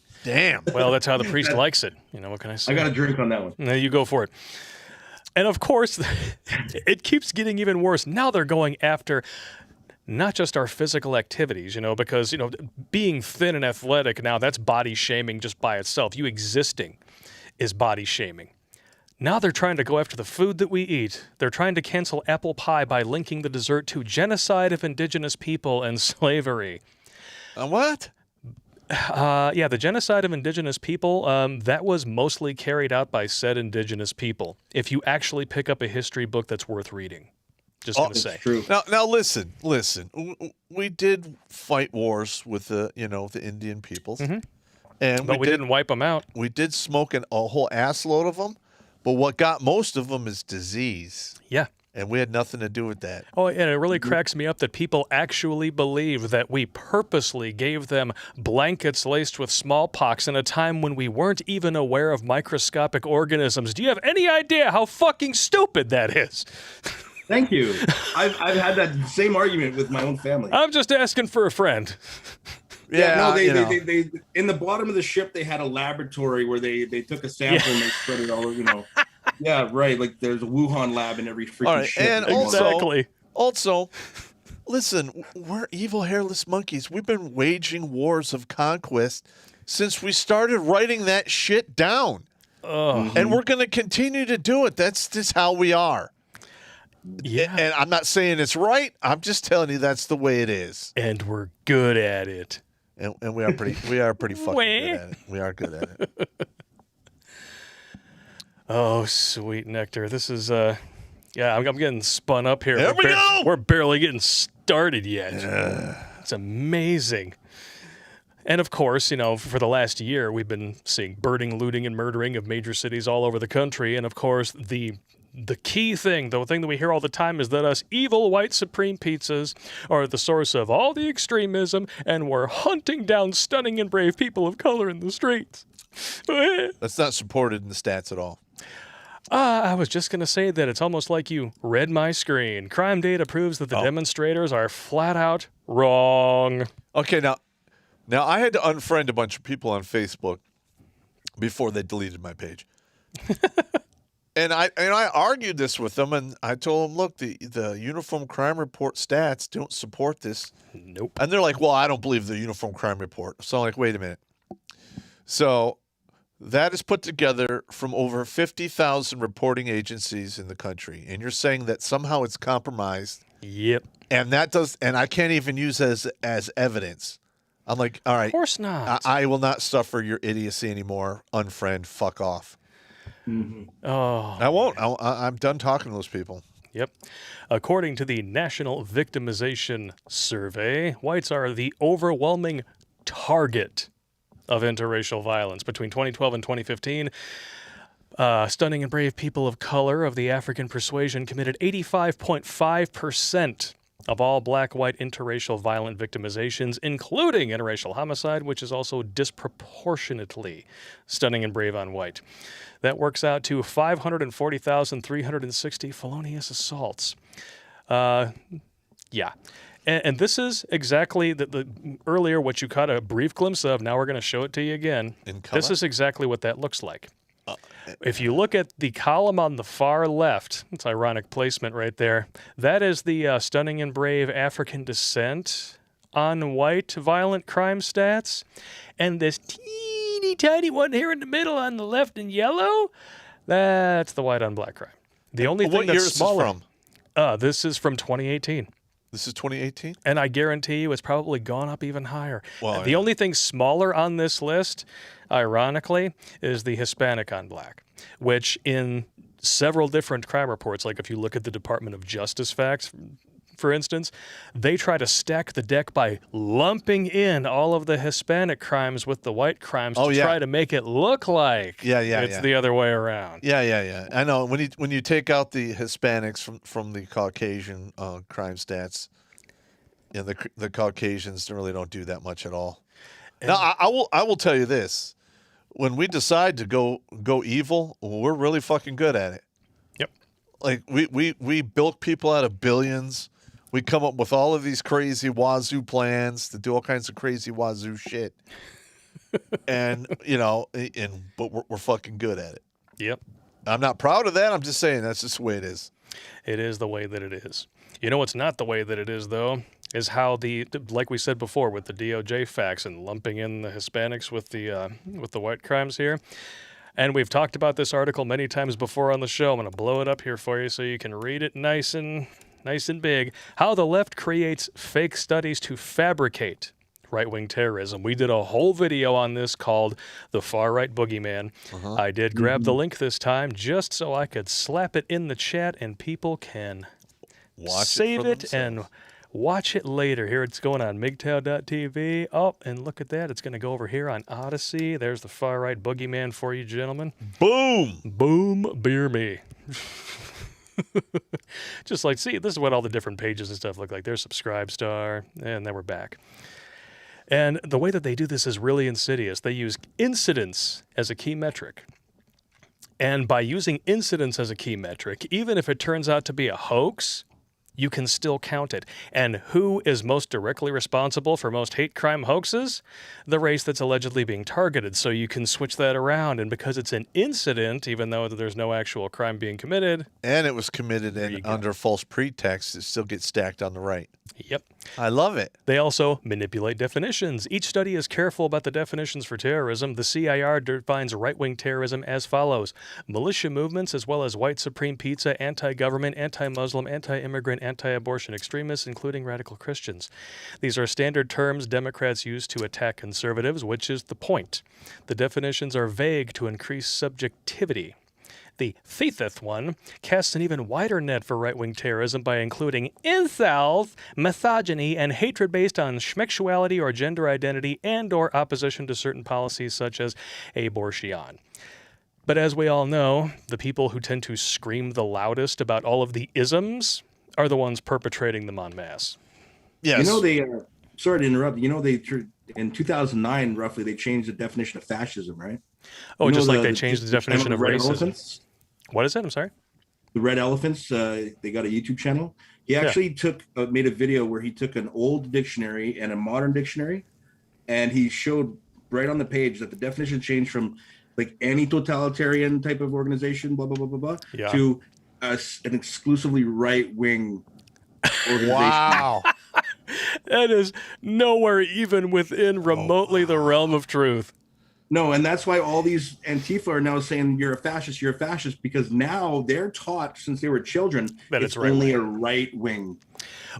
Well, that's how the priest likes it. You know, what can I say? I got a drink on that one. No, you go for it. And of course, it keeps getting even worse. Now they're going after not just our physical activities, because, being thin and athletic now, that's body shaming just by itself. You existing is body shaming. Now they're trying to go after the food that we eat. They're trying to cancel apple pie by linking the dessert to genocide of indigenous people and slavery. What? Yeah, the genocide of indigenous people, that was mostly carried out by said indigenous people. If you actually pick up a history book that's worth reading. Just going to say. True. Now listen. We did fight wars with the Indian peoples. Mm-hmm. And But we didn't wipe them out. We did smoke a whole assload of them. But what got most of them is disease. Yeah. And we had nothing to do with that. Oh, and it really cracks me up that people actually believe that we purposely gave them blankets laced with smallpox in a time when we weren't even aware of microscopic organisms. Do you have any idea how fucking stupid that is? Thank you. I've had that same argument with my own family. I'm just asking for a friend. No, they in the bottom of the ship they had a laboratory where they took a sample and they spread it all over, Yeah, right. Like there's a Wuhan lab in every freaking ship. And also, listen, we're evil hairless monkeys. We've been waging wars of conquest since we started writing that shit down. And we're going to continue to do it. That's just how we are. Yeah. And I'm not saying it's right. I'm just telling you that's the way it is. And we're good at it. And we are pretty fucking good at it. We are good at it. Oh, sweet nectar. This is, yeah, I'm getting spun up here. There we go! We're barely getting started yet. It's amazing. And of course, for the last year, we've been seeing burning, looting, and murdering of major cities all over the country. And of course, the key thing, the thing that we hear all the time, is that us evil white supreme pizzas are the source of all the extremism, and we're hunting down stunning and brave people of color in the streets. That's not supported in the stats at all. I was just going to say that it's almost like you read my screen. Crime data proves that the demonstrators are flat out wrong. Okay, now I had to unfriend a bunch of people on Facebook before they deleted my page. And I argued this with them, and I told them, look, the Uniform Crime Report stats don't support this. Nope. And they're like, well, I don't believe the Uniform Crime Report. So I'm like, wait a minute. So that is put together from over 50,000 reporting agencies in the country. And you're saying that somehow it's compromised. Yep. And I can't even use it as evidence. I'm like, all right. Of course not. I will not suffer your idiocy anymore. Unfriend, fuck off. Mm-hmm. Oh. I won't. I'm done talking to those people. Yep. According to the National Victimization Survey, whites are the overwhelming target of interracial violence. Between 2012 and 2015, stunning and brave people of color of the African persuasion committed 85.5% of all black-white interracial violent victimizations, including interracial homicide, which is also disproportionately stunning and brave on white. That works out to 540,360 felonious assaults. Yeah. And this is exactly the earlier what you caught a brief glimpse of. Now we're going to show it to you again. This is exactly what that looks like. If you look at the column on the far left, it's ironic placement right there. That is the stunning and brave African descent on white violent crime stats. And this teeny tiny one here in the middle on the left in yellow, that's the white on black crime. The only thing that's smaller. What year is this from? This is from 2018. This is 2018? And I guarantee you it's probably gone up even higher. Well, the only thing smaller on this list, ironically, is the Hispanic on black, which in several different crime reports, like if you look at the Department of Justice facts, for instance, they try to stack the deck by lumping in all of the Hispanic crimes with the white crimes to try to make it look like it's the other way around. Yeah. I know. When you take out the Hispanics from the Caucasian crime stats, the Caucasians really don't do that much at all. And now, I will tell you this. When we decide to go evil, we're really fucking good at it. Yep. Like we bilk people out of billions. We come up with all of these crazy wazoo plans to do all kinds of crazy wazoo shit. And, but we're fucking good at it. Yep. I'm not proud of that. I'm just saying that's just the way it is. It is the way that it is. You know what's not the way that it is, though, is how like we said before with the DOJ facts and lumping in the Hispanics with the white crimes here. And we've talked about this article many times before on the show. I'm going to blow it up here for you so you can read it nice and big. How the left creates fake studies to fabricate right-wing terrorism. We did a whole video on this called The Far-Right Boogeyman. I did grab the link this time just so I could slap it in the chat and people can save it and watch it later. Here it's going on MGTOW.tv. Oh, and look at that. It's going to go over here on Odyssey. There's the Far-Right Boogeyman for you, gentlemen. Boom! Boom, beer me. Just like, see, this is what all the different pages and stuff look like. There's Subscribestar, and then we're back. And the way that they do this is really insidious. They use incidents as a key metric. And by using incidents as a key metric, even if it turns out to be a hoax, you can still count it. And who is most directly responsible for most hate crime hoaxes? The race that's allegedly being targeted. So you can switch that around. And because it's an incident, even though there's no actual crime being committed. And it was committed under false pretext, it still gets stacked on the right. Yep. I love it. They also manipulate definitions. Each study is careful about the definitions for terrorism. The CIR defines right-wing terrorism as follows: militia movements, as well as white supreme pizza, anti-government, anti-Muslim, anti-immigrant, anti-abortion extremists, including radical Christians. These are standard terms Democrats use to attack conservatives, which is the point. The definitions are vague to increase subjectivity. The fifth one casts an even wider net for right-wing terrorism by including incels, misogyny, and hatred based on schmexuality or gender identity and or opposition to certain policies such as abortion. But as we all know, the people who tend to scream the loudest about all of the isms are the ones perpetrating them en masse. Yes. They sorry to interrupt. In 2009, roughly, they changed the definition of fascism, right? Oh, just like they changed the definition of Red racism. Elephants? What is it? I'm sorry? The Red Elephants, they got a YouTube channel. He actually made a video where he took an old dictionary and a modern dictionary, and he showed right on the page that the definition changed from like any totalitarian type of organization, blah, blah, blah, blah, blah, to an exclusively right-wing organization. Wow. That is nowhere even within remotely the realm of truth. No, and that's why all these Antifa are now saying you're a fascist, because now they're taught since they were children that it's only a right wing.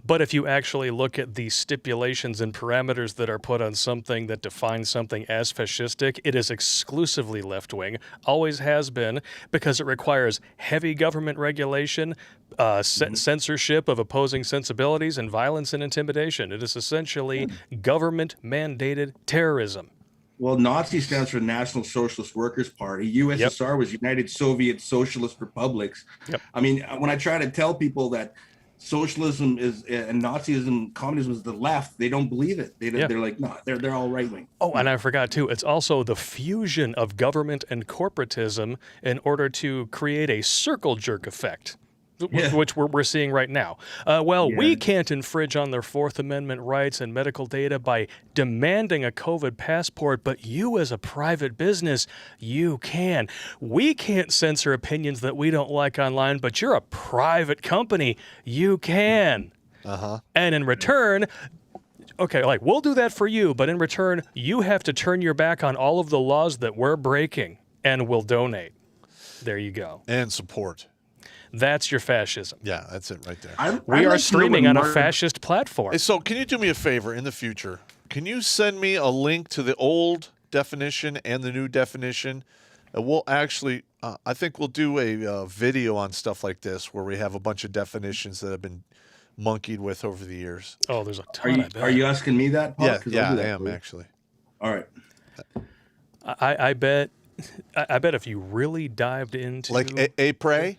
But if you actually look at the stipulations and parameters that are put on something that defines something as fascistic, it is exclusively left wing, always has been, because it requires heavy government regulation, censorship of opposing sensibilities, and violence and intimidation. It is essentially government mandated terrorism. Well, Nazi stands for National Socialist Workers' Party. USSR was United Soviet Socialist Republics. Yep. I mean, when I try to tell people that socialism is and Nazism, communism is the left, they don't believe it. They're like, no, they're all right wing. Oh, and I forgot too, it's also the fusion of government and corporatism in order to create a circle jerk effect. Which we're seeing right now. We can't infringe on their Fourth Amendment rights and medical data by demanding a COVID passport, but you as a private business, you can. We can't censor opinions that we don't like online, but you're a private company, you can. And in return, we'll do that for you, but in return, you have to turn your back on all of the laws that we're breaking, and we'll donate. There you go. And support. That's your fascism. Yeah, that's it right there. We are streaming on a fascist platform. So can you do me a favor in the future? Can you send me a link to the old definition and the new definition? And we'll actually, I think we'll do a video on stuff like this where we have a bunch of definitions that have been monkeyed with over the years. Oh, there's a ton. Are you asking me that, Popp? Yeah, I am actually. All right. I bet if you really dived into like Apres.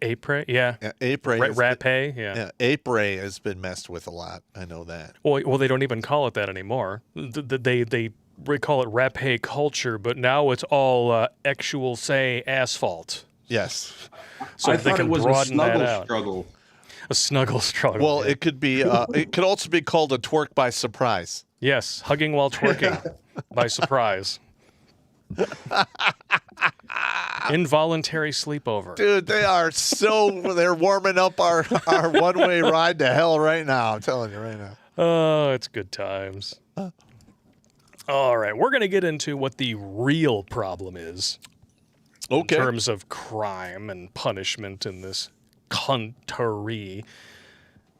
Apres, yeah. Apres. Rapé, yeah. Apres has been messed with a lot. I know that. Well, they don't even call it that anymore. They call it Rapé culture, but now it's all actual say asphalt. Yes. So I they thought can it was broaden a that snuggle out. struggle. A snuggle struggle. Well, it could be. It could also be called a twerk by surprise. Yes, hugging while twerking by surprise. Involuntary sleepover. Dude, they're warming up our one-way ride to hell right now. I'm telling you right now. Oh, it's good times. All right, we're going to get into what the real problem is in terms of crime and punishment in this country.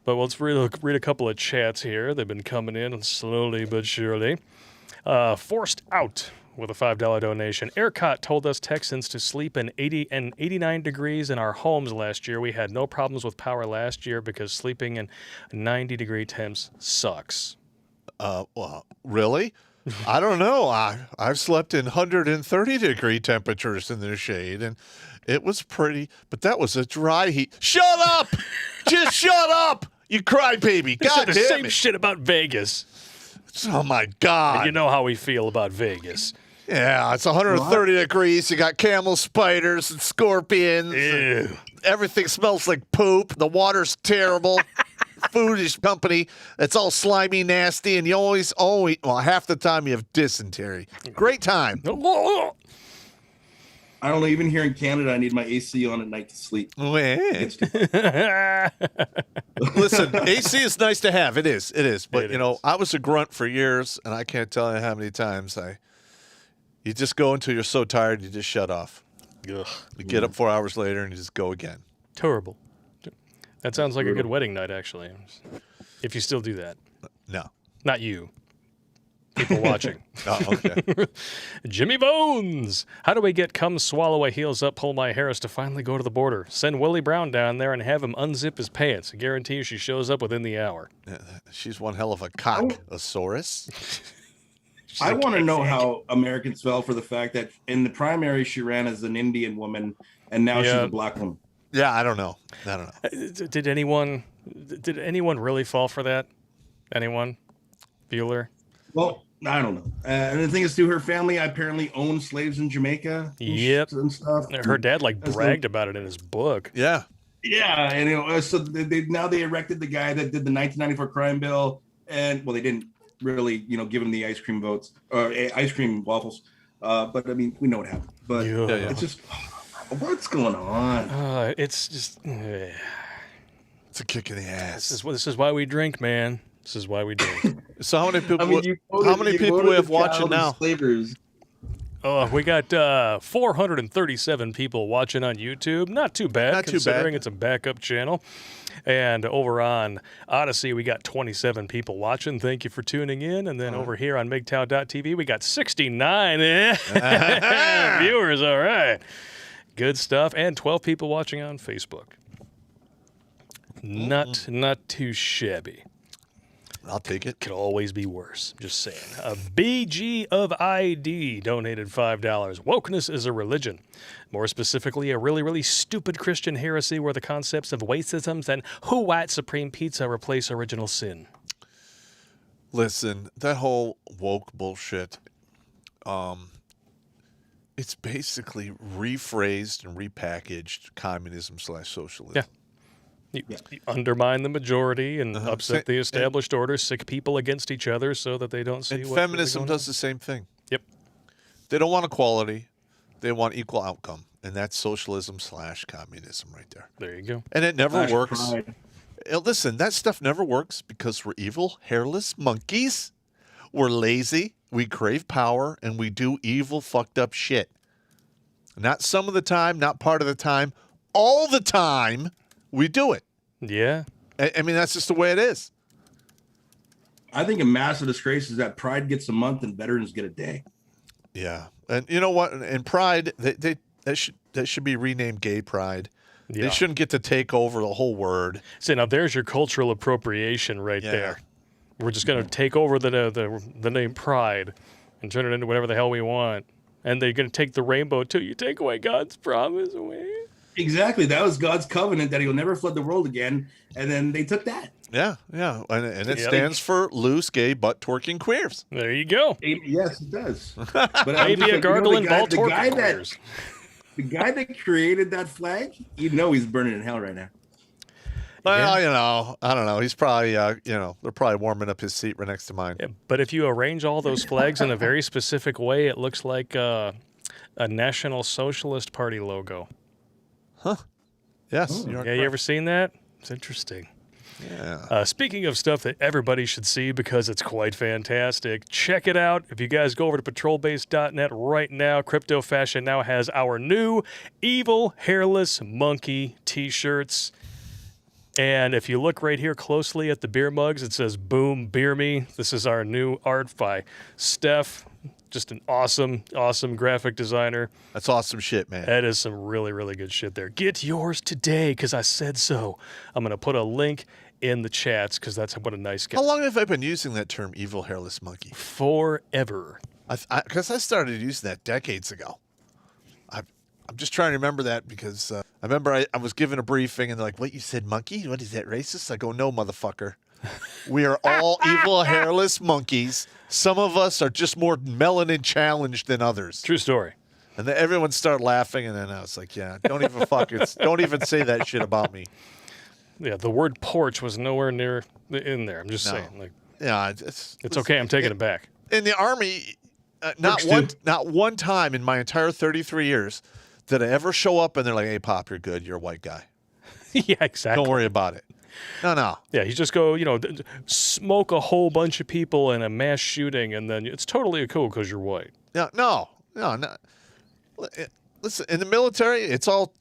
But let's read a couple of chats here. They've been coming in slowly but surely. Forced Out with a $5 donation. ERCOT told us Texans to sleep in 80 and 89 degrees in our homes last year. We had no problems with power last year because sleeping in 90-degree temps sucks. Well, really? I don't know. I've slept in 130-degree temperatures in the shade, and it was pretty, but that was a dry heat. Shut up! Just shut up! You crybaby. God the damn same it. shit about Vegas. Oh, my God. And you know how we feel about Vegas. Yeah, it's 130 degrees. You got camel spiders and scorpions. And everything smells like poop. The water's terrible. Food is company. It's all slimy, nasty, and you always, half the time you have dysentery. Great time. I don't know, even here in Canada, I need my AC on at night to sleep. Listen, AC is nice to have. It is. But, I was a grunt for years, and I can't tell you how many times you just go until you're so tired, you just shut off. Ugh. You get up 4 hours later, and you just go again. Terrible. That sounds like a good wedding night, actually. If you still do that. No. Not you. people watching. Oh, okay. Jimmy Bones. How do we get come swallow a heels up, pull my Harris to finally go to the border? Send Willie Brown down there and have him unzip his pants. I guarantee you she shows up within the hour. She's one hell of a cockosaurus. I want to know how Americans felt for the fact that in the primary she ran as an Indian woman, and now she's a black woman. Yeah, I don't know. Did anyone really fall for that? Anyone? Bueller? Well, I don't know. And the thing is, too, her family apparently owned slaves in Jamaica. Yep. And stuff. Her dad bragged about it in his book. Yeah. Yeah, and so they erected the guy that did the 1994 crime bill, and they didn't really give him the ice cream votes or ice cream waffles. But I mean, we know what happened. But it's just what's going on? It's just it's a kick in the ass. This is why we drink, man. This is why we drink. So how many people we have watching now? Slavers. Oh, we got 437 people watching on YouTube. Not too bad, considering it's a backup channel. And over on Odyssey, we got 27 people watching. Thank you for tuning in. And then over here on MGTOW.tv, we got 69 viewers. All right. Good stuff. And 12 people watching on Facebook. Not too shabby. I'll take it. Could always be worse. Just saying. A BG of ID donated $5. Wokeness is a religion. More specifically, a really, really stupid Christian heresy where the concepts of racism and who white supreme pizza replace original sin. Listen, that whole woke bullshit, it's basically rephrased and repackaged communism/socialism. Yeah. You undermine the majority and upset the established order, sick people against each other so that they don't see what feminism does the same thing. Yep. They don't want equality. They want equal outcome. And that's socialism/communism right there. There you go. And it never works. Pride. Listen, that stuff never works because we're evil, hairless monkeys. We're lazy. We crave power. And we do evil, fucked up shit. Not some of the time, not part of the time. All the time, we do it. Yeah. I mean, that's just the way it is. I think a massive disgrace is that Pride gets a month and veterans get a day. Yeah. And you know what? And Pride, that should be renamed Gay Pride. Yeah. They shouldn't get to take over the whole word. See, now there's your cultural appropriation right there. We're just going to take over the name Pride and turn it into whatever the hell we want. And they're going to take the rainbow too. You take away God's promise away. Exactly. That was God's covenant that he will never flood the world again. And then they took that. Yeah. And it stands for loose, gay, butt twerking queers. There you go. Yes, it does. But maybe a gargling ball twerking queers. The guy that created that flag, he's burning in hell right now. Well, I don't know. He's probably, they're probably warming up his seat right next to mine. Yeah, but if you arrange all those flags in a very specific way, it looks like a National Socialist Party logo. Huh? Yes. You ever seen that? It's interesting. Yeah. Speaking of stuff that everybody should see because it's quite fantastic, check it out. If you guys go over to patrolbase.net right now, Crypto Fashion now has our new Evil Hairless Monkey t-shirts. And if you look right here closely at the beer mugs, it says, "Boom, beer me." This is our new art by Steph. Just an awesome graphic designer. That's awesome shit, man. That is some really, really good shit there. Get yours today because I said so. I'm going to put a link in the chats because that's what a nice guy. How long have I been using that term, evil hairless monkey? Forever. Because I started using that decades ago. I'm just trying to remember that because I remember I was given a briefing and they're like, "What, you said monkey? What, is that racist?" I go, "No, motherfucker. We are all evil hairless monkeys. Some of us are just more melanin challenged than others." True story. And then everyone started laughing, and then I was like, "Yeah, don't even don't even say that shit about me." Yeah, the word porch was nowhere near in there. I'm just saying. Like, yeah, it's okay. I'm taking it back. In the Army, not one time in my entire 33 years did I ever show up and they're like, "Hey, Pop, you're good. You're a white guy. Yeah, exactly. Don't worry about it." No. Yeah, you just go, smoke a whole bunch of people in a mass shooting, and then it's totally cool because you're white. No. Listen, in the military, it's all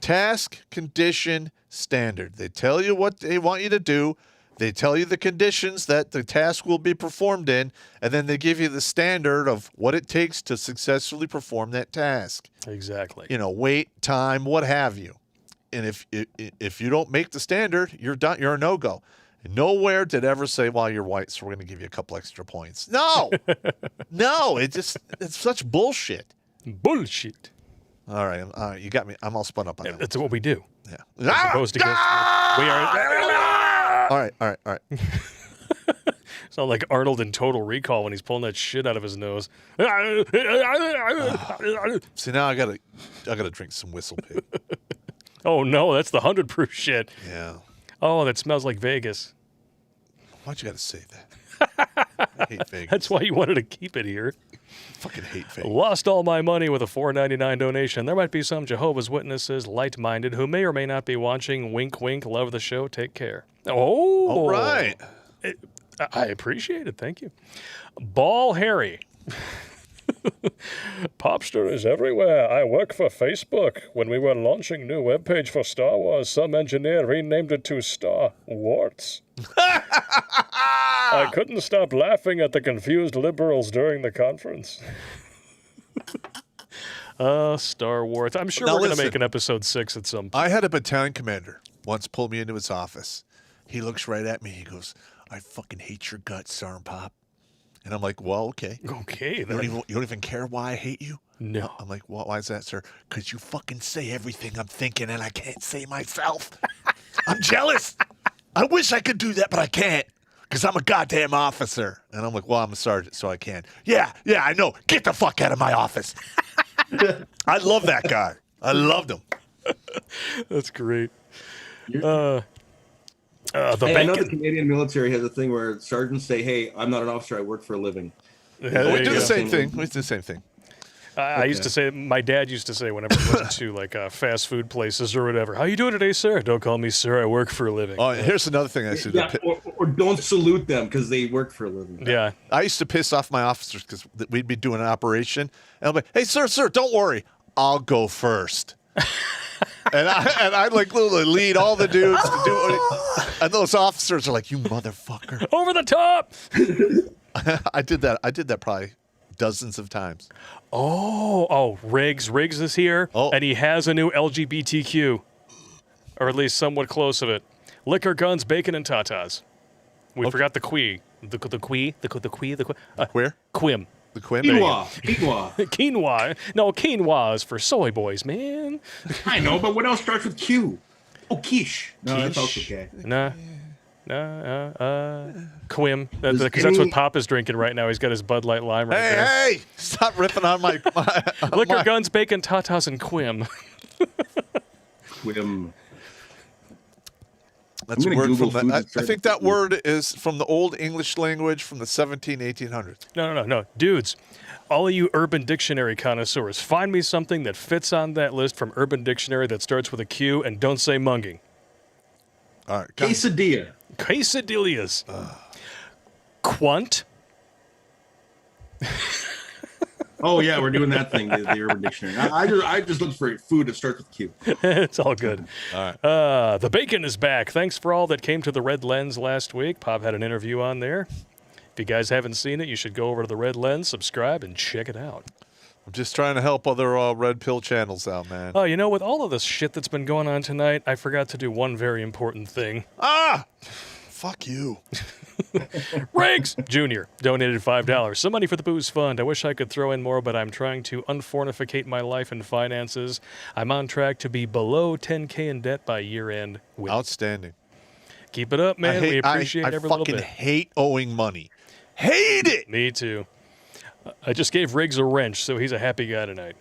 task, condition, standard. They tell you what they want you to do, They tell you the conditions that the task will be performed in, and then they give you the standard of what it takes to successfully perform that task. Exactly. Weight, time, what have you. And if you don't make the standard, you're done. You're a no-go. Nowhere did ever say, well, you're white, so we're going to give you a couple extra points. No. No, it's such bullshit. Bullshit. All right, you got me. I'm all spun up on that. That's what we do. Yeah. As opposed to we are. All right. Sound like Arnold in Total Recall when he's pulling that shit out of his nose. See, now I gotta drink some Whistle Pig. Oh no, that's the 100 proof shit. Yeah. Oh, that smells like Vegas. Why'd you gotta say that? I hate Vegas. That's why you wanted to keep it here. Fucking hate Vegas. Lost all my money with a $4.99 donation. There might be some Jehovah's Witnesses, light-minded, who may or may not be watching. Wink, wink. Love the show. Take care. Oh, All right. I appreciate it. Thank you. Ball Harry. Popster is everywhere. I work for Facebook. When we were launching new webpage for Star Wars, some engineer renamed it to Star Warts. I couldn't stop laughing at the confused liberals during the conference. Star Wars. I'm sure Now we're going to listen. make an episode 6 at some point. I had a battalion commander once pull me into his office. He looks right at me. He goes, I fucking hate your guts, Sergeant Pop. And I'm like, well, okay. Okay, You don't even care why I hate you? No. I'm like, well, why is that, sir? Because you fucking say everything I'm thinking and I can't say myself. I'm jealous. I wish I could do that, but I can't because I'm a goddamn officer. And I'm like, well, I'm a sergeant, so I can. Yeah, I know. Get the fuck out of my office. I love that guy. I loved him. That's great. I know bacon. the Canadian military has a thing where sergeants say, "Hey, I'm not an officer. I work for a living." Yeah, We there do you the go. same thing. We do the same thing. I used to say, my dad used to say whenever we went to like fast food places or whatever, how you doing today, sir? Don't call me sir. I work for a living. Oh, and here's another thing I used to do. Yeah, or don't salute them because they work for a living. Yeah. I used to piss off my officers because we'd be doing an operation, and I'm like, "Hey, sir, don't worry, I'll go first." and I like literally lead all the dudes to do, and those officers are like, "You motherfucker!" Over the top. I did that probably dozens of times. Oh, Riggs is here, and he has a new LGBTQ, or at least somewhat close of it. Liquor, guns, bacon, and tatas. We forgot the quee. The Where? Quim. The Quim? Quinoa. Quinoa. No, quinoa is for soy boys, man. I know, but what else starts with Q? Oh, quiche. No, that's also okay. Quim. Because that's what Pop is drinking right now. He's got his Bud Light Lime right there. Hey! Stop ripping on my Liquor, guns, bacon, tatas, and Quim. Quim. That's a I'm gonna word Google from food the. and I start think with that food. word is from the Old English language from the 1800s. No. Dudes, all of you Urban Dictionary connoisseurs, find me something that fits on that list from Urban Dictionary that starts with a Q and don't say munging. All right. Quesadilla. Quesadillas. Quant. Oh yeah, we're doing that thing. The Urban Dictionary. I just looked for food that starts with Q. It's all good. All right. The bacon is back. Thanks for all that came to the Red Lens last week. Pop had an interview on there. If you guys haven't seen it, you should go over to the Red Lens, subscribe, and check it out. I'm just trying to help other red pill channels out, man. Oh, with all of this shit that's been going on tonight, I forgot to do one very important thing. Fuck you. Riggs Jr. donated $5. Some money for the booze fund. I wish I could throw in more, but I'm trying to unfornificate my life and finances. I'm on track to be below $10K in debt by year end. Outstanding. Keep it up, man. We appreciate every little fucking bit. hate owing money. Hate it. Me too. I just gave Riggs a wrench, so he's a happy guy tonight.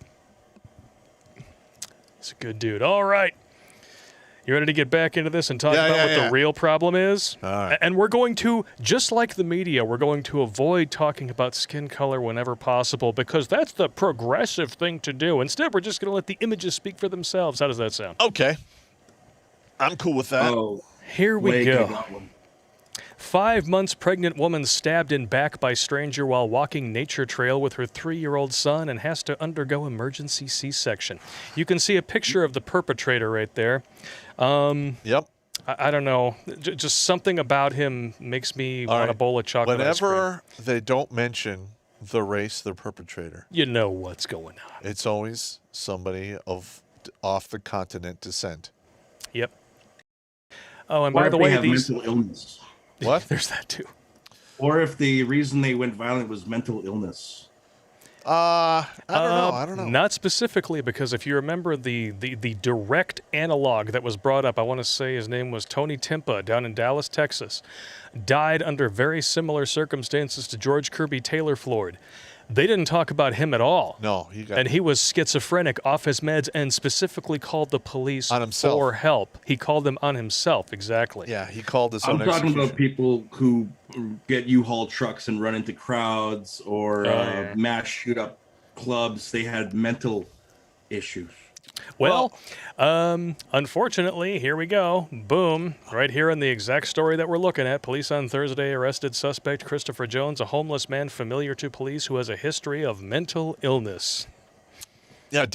He's a good dude. All right. You ready to get back into this and talk about what the real problem is? All right. And we're going to, just like the media, we're going to avoid talking about skin color whenever possible because that's the progressive thing to do. Instead, we're just going to let the images speak for themselves. How does that sound? Okay. I'm cool with that. Oh, Here we Blake, go. I got one. 5 months pregnant woman stabbed in back by stranger while walking nature trail with her 3-year-old son and has to undergo emergency C-section. You can see a picture of the perpetrator right there. Yep. I don't know. Just something about him makes me want a bowl of chocolate ice cream. Whenever they don't mention the race, the perpetrator, You know what's going on. it's always somebody of off the continent descent. Yep. Oh, and Or by if the they way, have these mental illness. What? there's that too. Or if the reason they went violent was mental illness. I don't know. Not specifically, because if you remember the direct analog that was brought up, I want to say his name was Tony Timpa down in Dallas, Texas, died under very similar circumstances to George Kirby Taylor Floyd. They didn't talk about him at all. No, And he was schizophrenic, off his meds, and specifically called the police On himself. for help. He called them on himself, exactly. Yeah, he called his I'm own talking execution. about people who get U-Haul trucks and run into crowds or yeah. mass shoot up clubs. They had mental issues. Well, unfortunately, here we go. Boom. Right here in the exact story that we're looking at. Police on Thursday arrested suspect Christopher Jones, a homeless man familiar to police who has a history of mental illness. Yeah,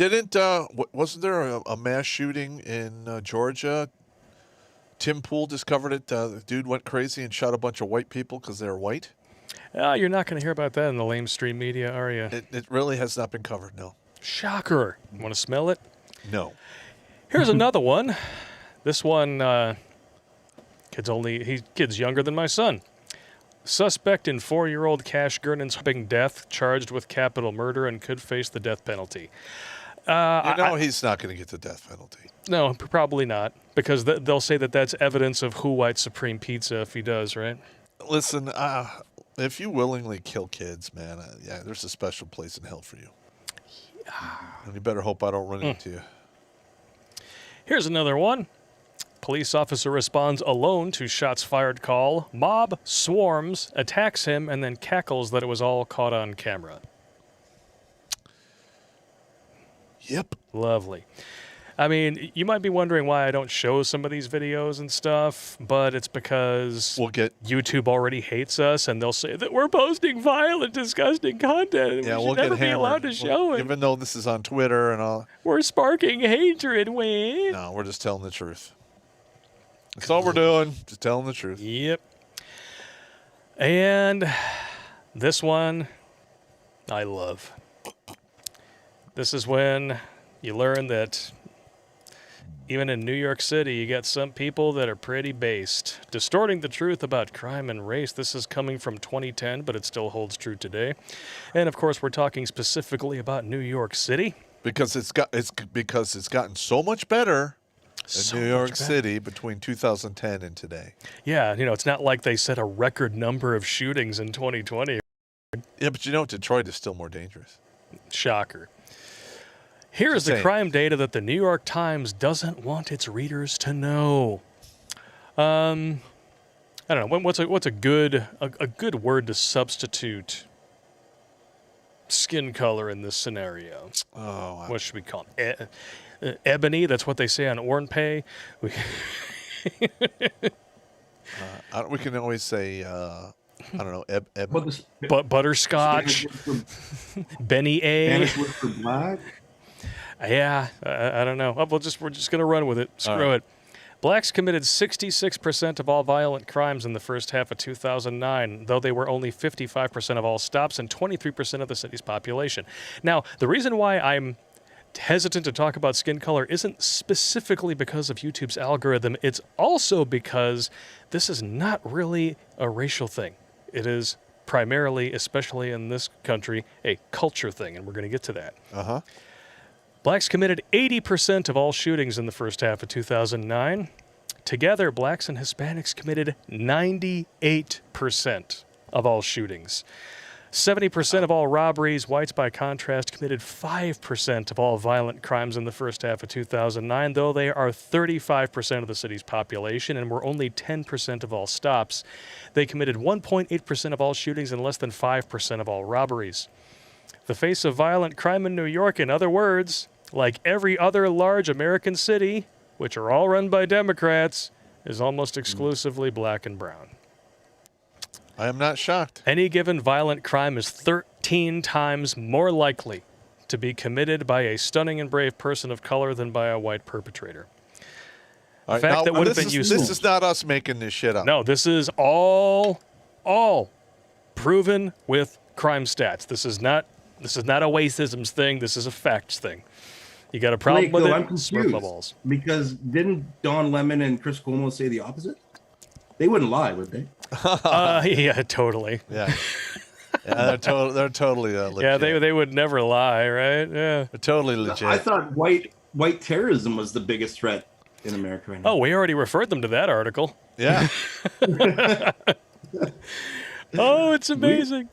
wasn't there a mass shooting in Georgia? Tim Pool discovered it. The dude went crazy and shot a bunch of white people because they were white. You're not going to hear about that in the lamestream media, are you? It really has not been covered, no. Shocker. Want to smell it? No. Here's another one. This one, kid's younger than my son. Suspect in 4-year-old Cash Gurnan's death, charged with capital murder and could face the death penalty. He's not going to get the death penalty. No, probably not, because they'll say that that's evidence of who white supreme pizza if he does, right? Listen, if you willingly kill kids, man, yeah, there's a special place in hell for you. And you better hope I don't run into you. Here's another one. Police officer responds alone to shots fired call. Mob swarms, attacks him, and then cackles that it was all caught on camera. Yep. Lovely. I mean, you might be wondering why I don't show some of these videos and stuff, but it's because YouTube already hates us, and they'll say that we're posting violent, disgusting content. Yeah, we we'll should never get be hammered. allowed to show it. Even though this is on Twitter and all. We're sparking hatred, we. No, we're just telling the truth. That's all we're doing, just telling the truth. Yep. And this one, I love. This is when you learn that even in New York City, you got some people that are pretty based, distorting the truth about crime and race. This is coming from 2010, but it still holds true today. And of course, we're talking specifically about New York City. Because it's gotten so much better in New York City between 2010 and today. Yeah, it's not like they set a record number of shootings in 2020. Yeah, but Detroit is still more dangerous. Shocker. Here is the crime data that the New York Times doesn't want its readers to know. I don't know. What's a good word to substitute skin color in this scenario? Oh, What should we call it? Ebony. That's what they say on Ornpay. we can always say, I don't know, Butterscotch. Benny A. Spanish word for black. Yeah, I don't know. We're just gonna run with it. Screw it. Blacks committed 66% of all violent crimes in the first half of 2009, though they were only 55% of all stops and 23% of the city's population. Now, the reason why I'm hesitant to talk about skin color isn't specifically because of YouTube's algorithm. It's also because this is not really a racial thing. It is primarily, especially in this country, a culture thing, and we're going to get to that. Uh-huh. Blacks committed 80% of all shootings in the first half of 2009. Together, blacks and Hispanics committed 98% of all shootings. 70% of all robberies. Whites, by contrast, committed 5% of all violent crimes in the first half of 2009, though they are 35% of the city's population and were only 10% of all stops. They committed 1.8% of all shootings and less than 5% of all robberies. The face of violent crime in New York, in other words, like every other large American city, which are all run by Democrats, is almost exclusively black and brown. I am not shocked. Any given violent crime is 13 times more likely to be committed by a stunning and brave person of color than by a white perpetrator. All right, fact now, that would have this been is, useful. This is not us making this shit up. No, this is all proven with crime stats. This is not a wasteisms thing. This is a facts thing. You got a problem Blake, with though, it? I'm Smurf confused my balls. because didn't Don Lemon and Chris Cuomo say the opposite? They wouldn't lie, would they? Yeah, totally. Yeah. Yeah, they're totally legit. Yeah, they would never lie, right? Yeah. They're totally legit. I thought white terrorism was the biggest threat in America right now. Oh, we already referred them to that article. Yeah. Oh, it's amazing.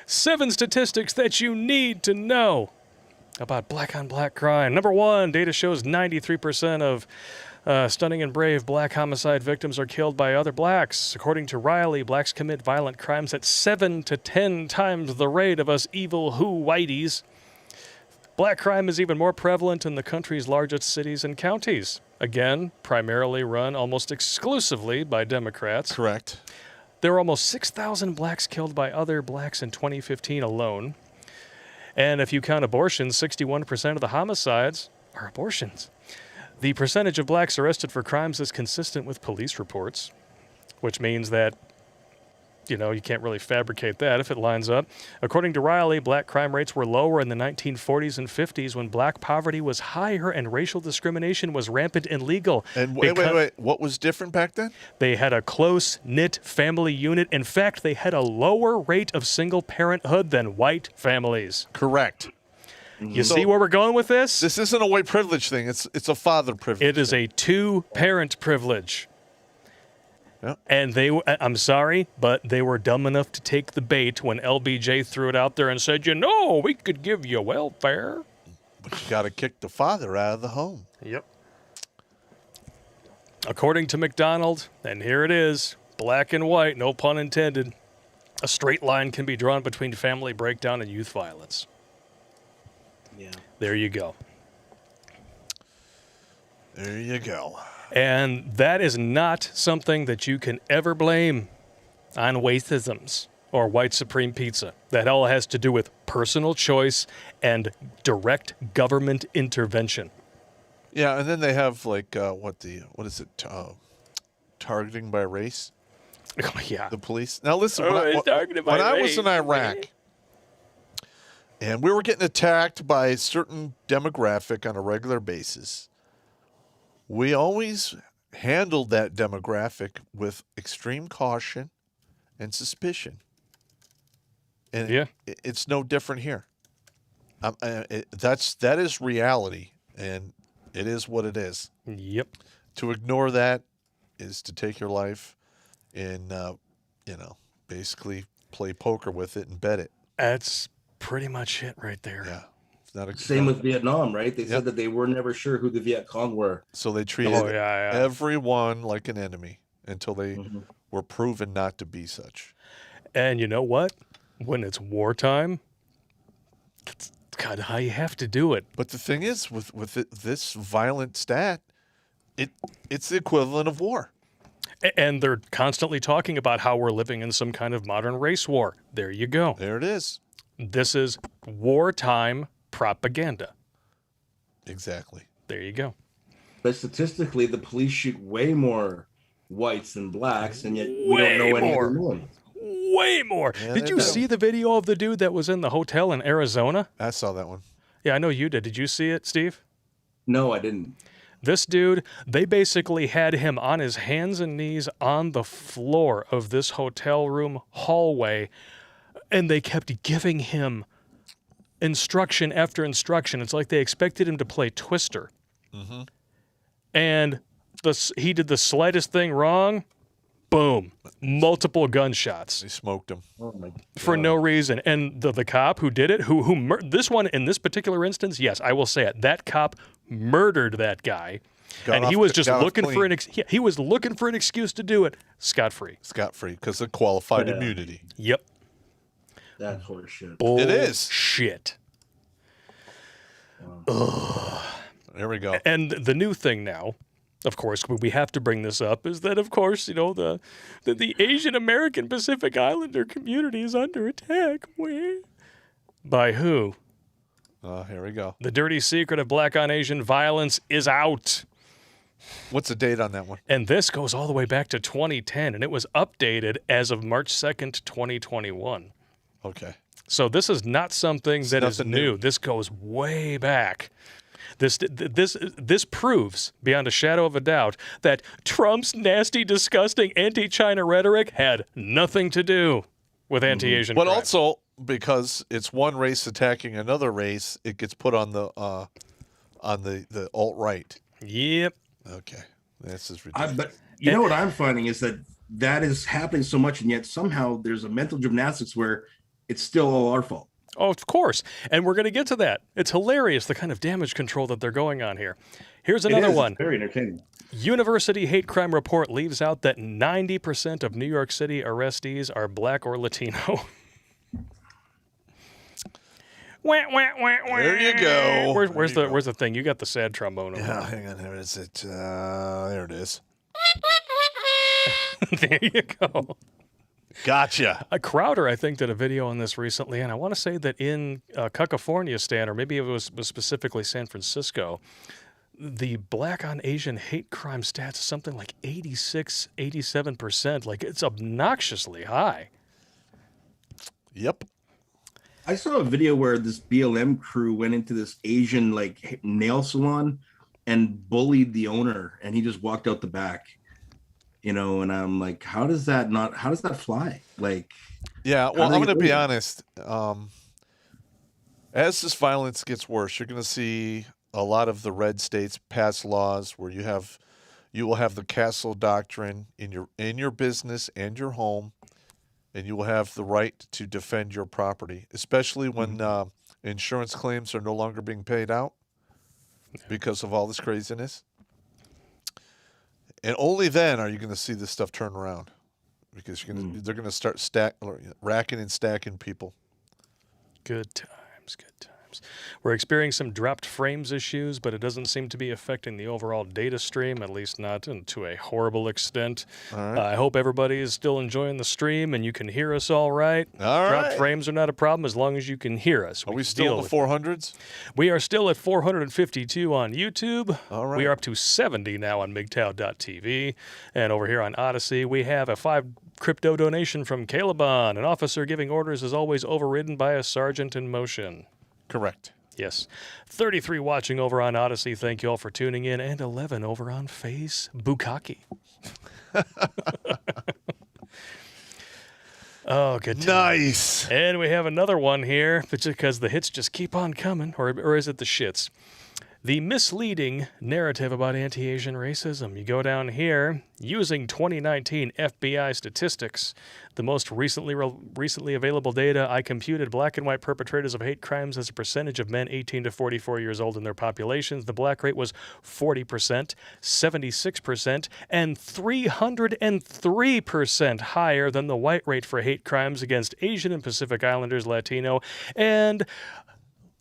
7 statistics that you need to know about black-on-black crime. Number 1, data shows 93% of stunning and brave black homicide victims are killed by other blacks. According to Riley, blacks commit violent crimes at 7 to 10 times the rate of us evil whiteys. Black crime is even more prevalent in the country's largest cities and counties. Again, primarily run almost exclusively by Democrats. Correct. There were almost 6,000 blacks killed by other blacks in 2015 alone. And if you count abortions, 61% of the homicides are abortions. The percentage of blacks arrested for crimes is consistent with police reports, which means that, you can't really fabricate that if it lines up. According to Riley, black crime rates were lower in the 1940s and 50s when black poverty was higher and racial discrimination was rampant and legal. And wait. What was different back then? They had a close-knit family unit. In fact, they had a lower rate of single parenthood than white families. Correct. You see where we're going with this? This isn't a white privilege thing. It's a father privilege. It is a 2-parent privilege. Yep. And I'm sorry, but they were dumb enough to take the bait when LBJ threw it out there and said, we could give you welfare. But you got to kick the father out of the home. Yep. According to McDonald, and here it is, black and white, no pun intended, a straight line can be drawn between family breakdown and youth violence. Yeah. There you go. There you go. And that is not something that you can ever blame on wasteisms or white supreme pizza. That all has to do with personal choice and direct government intervention. Yeah, and then they have what is it? Targeting by race. Oh, yeah. The police. Now listen, targeted by when I was race, in Iraq, and we were getting attacked by a certain demographic on a regular basis, we always handled that demographic with extreme caution and suspicion. And Yeah. it's no different here. That is reality, and it is what it is. Yep. To ignore that is to take your life and, basically play poker with it and bet it. That's pretty much it right there. Yeah. It's not a Same with Vietnam, right? They Yep. said that they were never sure who the Viet Cong were. So they treated everyone like an enemy until they were proven not to be such. And you know what? When it's wartime, that's kind of how you have to do it. But the thing is, with this violent stat, it's the equivalent of war. And they're constantly talking about how we're living in some kind of modern race war. There you go. There it is. This is wartime propaganda. Exactly. There you go. But statistically, the police shoot way more whites than blacks, and yet we Way don't know any more. of them. Way more. Yeah, Did they you do. see the video of the dude that was in the hotel in Arizona? I saw that one. Yeah, I know you did. Did you see it, Steve? No, I didn't. This dude, they basically had him on his hands and knees on the floor of this hotel room hallway, and they kept giving him instruction after instruction. It's like they expected him to play Twister. Mm-hmm. And he did the slightest thing wrong, boom, multiple gunshots. They smoked him. Oh my For no reason. And the cop who did it, this one in this particular instance, yes, I will say it. That cop murdered that guy, and he was just looking for he was looking for an excuse to do it. Scot-free. Scot-free because of qualified immunity. Yep. That's horseshit. It is. Shit. There we go. And the new thing now, of course, we have to bring this up, is that, of course, the Asian American Pacific Islander community is under attack. By who? Here we go. The dirty secret of black on Asian violence is out. What's the date on that one? And this goes all the way back to 2010, and it was updated as of March 2nd, 2021. Okay. So this is not something that is nothing new. new. This goes way back. This proves beyond a shadow of a doubt that Trump's nasty, disgusting anti-China rhetoric had nothing to do with anti-Asian But crime. also because it's one race attacking another race, it gets put on the alt right. Yep. Okay, this is ridiculous. But you know what I'm finding is that is happening so much, and yet somehow there's a mental gymnastics where it's still all our fault. Oh, of course. And we're going to get to that. It's hilarious, the kind of damage control that they're going on here. Here's another one. It's very entertaining. University hate crime report leaves out that 90% of New York City arrestees are black or Latino. There you go. Where's the thing? You got the sad trombone over Yeah, hang on. Here is it. There it is. there you go. Gotcha. Crowder, I think, did a video on this recently, and I want to say that in California, Stan, or maybe it was specifically San Francisco, the black on Asian hate crime stats is something like 86, 87%. Like, it's obnoxiously high. Yep. I saw a video where this BLM crew went into this Asian like nail salon and bullied the owner, and he just walked out the back. And I'm like, how does that fly? Like, Yeah, well, I'm going to be honest. As this violence gets worse, you're going to see a lot of the red states pass laws where you will have the castle doctrine in your business and your home, and you will have the right to defend your property, especially when insurance claims are no longer being paid out because of all this craziness. And only then are you going to see this stuff turn around, because they're going to start racking and stacking people. Good times, good times. We're experiencing some dropped frames issues, but it doesn't seem to be affecting the overall data stream, at least not to a horrible extent. All right. I hope everybody is still enjoying the stream and you can hear us all right. All Dropped right. frames are not a problem as long as you can hear us. Are we can still deal in the with it. 400s? We are still at 452 on YouTube. All right. We are up to 70 now on MGTOW.tv. And over here on Odyssey, we have a 5 crypto donation from Calebon. An officer giving orders is always overridden by a sergeant in motion. Correct. Yes. 33 watching over on Odyssey. Thank you all for tuning in. And 11 over on Facebook. Oh, good time. Nice. And we have another one here, because the hits just keep on coming. Or is it the shits? The misleading narrative about anti-Asian racism. You go down here, using 2019 FBI statistics, the most recently available data, I computed black and white perpetrators of hate crimes as a percentage of men 18 to 44 years old in their populations. The black rate was 40%, 76%, and 303% higher than the white rate for hate crimes against Asian and Pacific Islanders, Latino, and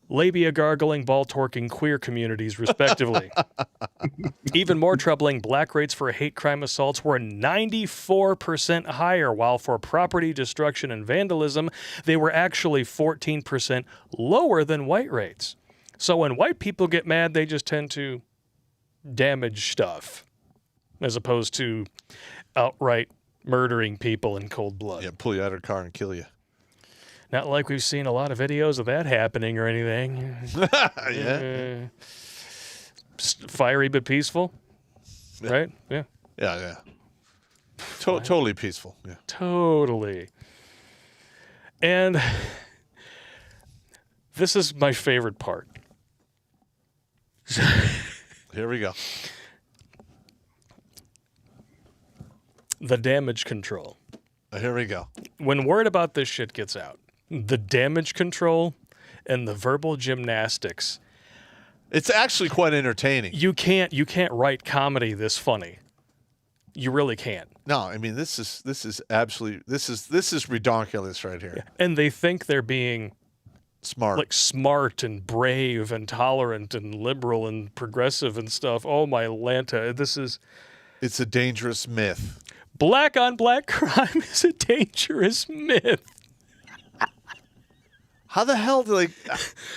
labia gargling, ball torquing queer communities, respectively. Even more troubling, black rates for hate crime assaults were 94% higher, while for property destruction and vandalism, they were actually 14% lower than white rates. So when white people get mad, they just tend to damage stuff, as opposed to outright murdering people in cold blood. Yeah, pull you out of the car and kill you. Not like we've seen a lot of videos of that happening or anything. Yeah. Fiery but peaceful, right? Yeah. Yeah. Totally peaceful. Yeah. Totally. And this is my favorite part. Here we go. The damage control. Here we go. When word about this shit gets out, the damage control and the verbal gymnastics. It's actually quite entertaining. You can't write comedy this funny. You really can't. No, I mean this is absolutely this is redonkulous right here. And they think they're being Smart. like smart and brave and tolerant and liberal and progressive and stuff. Oh my Lanta, It's a dangerous myth. black on black crime is a dangerous myth. How the hell do all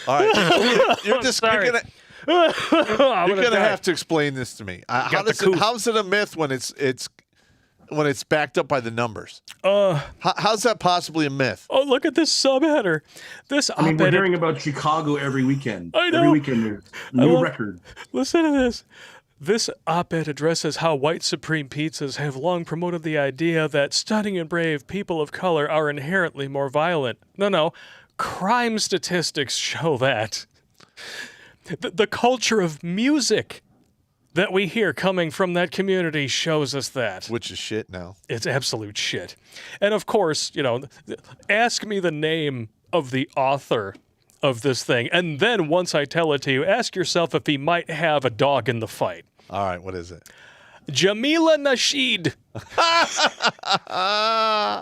right? You're just Sorry. you're gonna You're gonna have to explain this to me. How's it a myth when it's backed up by the numbers? How's that possibly a myth? Oh, look at this subheader. We're hearing about Chicago every weekend. I know. Every weekend there's a new record. Listen to this. This op-ed addresses how white supreme pizzas have long promoted the idea that stunning and brave people of color are inherently more violent. No. Crime statistics show that. The culture of music that we hear coming from that community shows us that. Which is shit now. It's absolute shit. And of course, ask me the name of the author of this thing. And then once I tell it to you, ask yourself if he might have a dog in the fight. All right, what is it? Jamila Nasheed.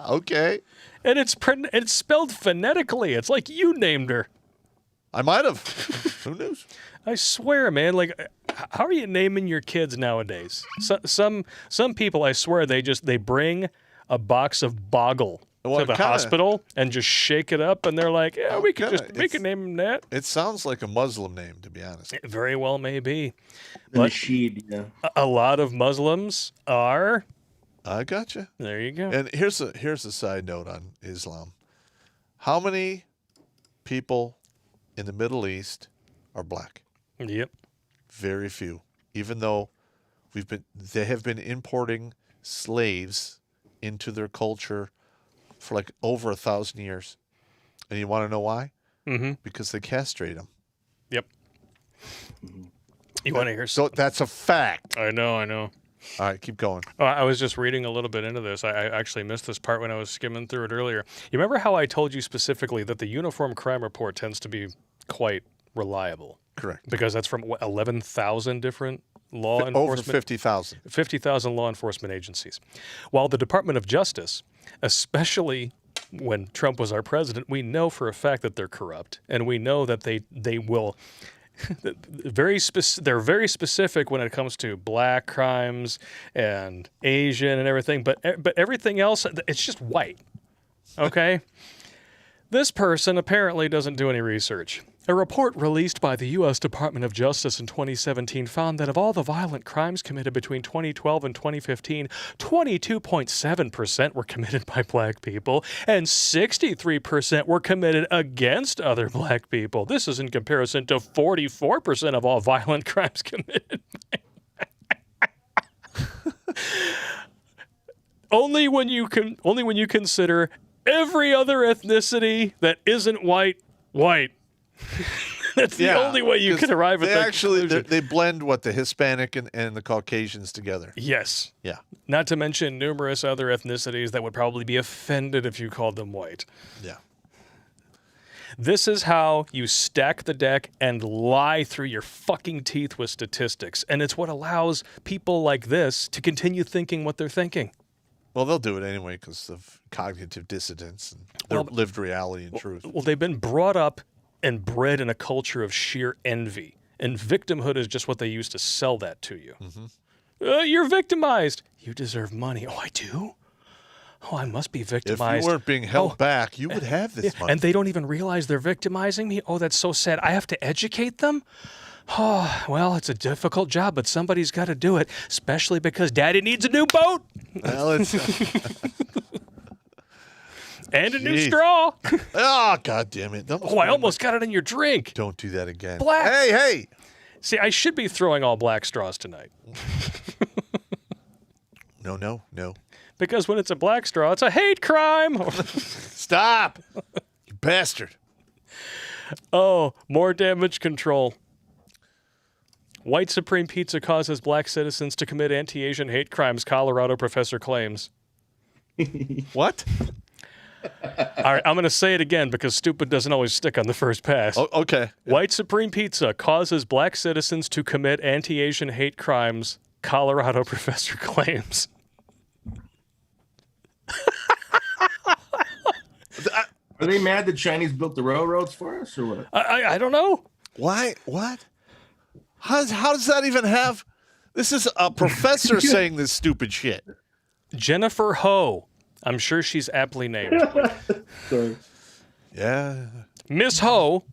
Okay. And it's spelled phonetically. It's like you named her. I might have. Who knows? I swear, man. Like, how are you naming your kids nowadays? Some people, I swear, they bring a box of Boggle to the hospital and just shake it up, and they're like, "Yeah, we can name him that." It sounds like a Muslim name, to be honest. It very well may be. But Nasheed, yeah. A lot of Muslims are. I gotcha. There you go. And here's a side note on Islam. How many people in the Middle East are black? Yep. Very few. Even though they have been importing slaves into their culture for like over 1,000 years. And you want to know why? Mm-hmm. Because they castrate them. Yep. You want to hear? So that's a fact. I know. All right, keep going. I was just reading a little bit into this. I actually missed this part when I was skimming through it earlier. You remember how I told you specifically that the Uniform Crime Report tends to be quite reliable? Correct. Because that's from 11,000 different law enforcement. Over 50,000. 50,000 law enforcement agencies. While the Department of Justice, especially when Trump was our president, we know for a fact that they're corrupt, and we know that they will. They're very specific when it comes to black crimes and Asian and everything, but everything else, it's just white. Okay? This person apparently doesn't do any research. A report released by the U.S. Department of Justice in 2017 found that of all the violent crimes committed between 2012 and 2015, 22.7% were committed by black people and 63% were committed against other black people. This is in comparison to 44% of all violent crimes committed only when you consider every other ethnicity that isn't white. That's the only way you can arrive at that conclusion. They blend the Hispanic and the Caucasians together. Yes. Yeah. Not to mention numerous other ethnicities that would probably be offended if you called them white. Yeah. This is how you stack the deck and lie through your fucking teeth with statistics. And it's what allows people like this to continue thinking what they're thinking. Well, they'll do it anyway because of cognitive dissonance and their lived reality and truth. Well, they've been brought up and bred in a culture of sheer envy. And victimhood is just what they use to sell that to you. Mm-hmm. You're victimized. You deserve money. Oh, I do? Oh, I must be victimized. If you weren't being held back, you would have this money. And they don't even realize they're victimizing me? Oh, that's so sad. I have to educate them? Oh, well, it's a difficult job, but somebody's got to do it, especially because Daddy needs a new boat. Well, it's... and a new straw. Oh, God damn it. I almost got it in your drink. Don't do that again. Black. Hey. See, I should be throwing all black straws tonight. No. Because when it's a black straw, it's a hate crime. Stop. You bastard. Oh, more damage control. White Supreme Pizza causes black citizens to commit anti-Asian hate crimes, Colorado professor claims. What? All right, I'm going to say it again because stupid doesn't always stick on the first pass. Oh, okay. White Supreme Pizza causes black citizens to commit anti-Asian hate crimes, Colorado professor claims. Are they mad the Chinese built the railroads for us or what? I don't know. Why? What? How does that even have... This is a professor saying this stupid shit. Jennifer Ho. I'm sure she's aptly named. Sorry. Yeah. Miss Ho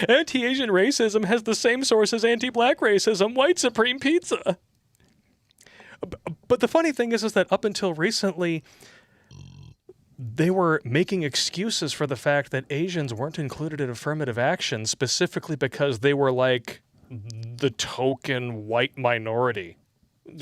Anti-Asian racism has the same source as anti-black racism, white supreme pizza. But the funny thing is that up until recently, they were making excuses for the fact that Asians weren't included in affirmative action specifically because they were like the token white minority,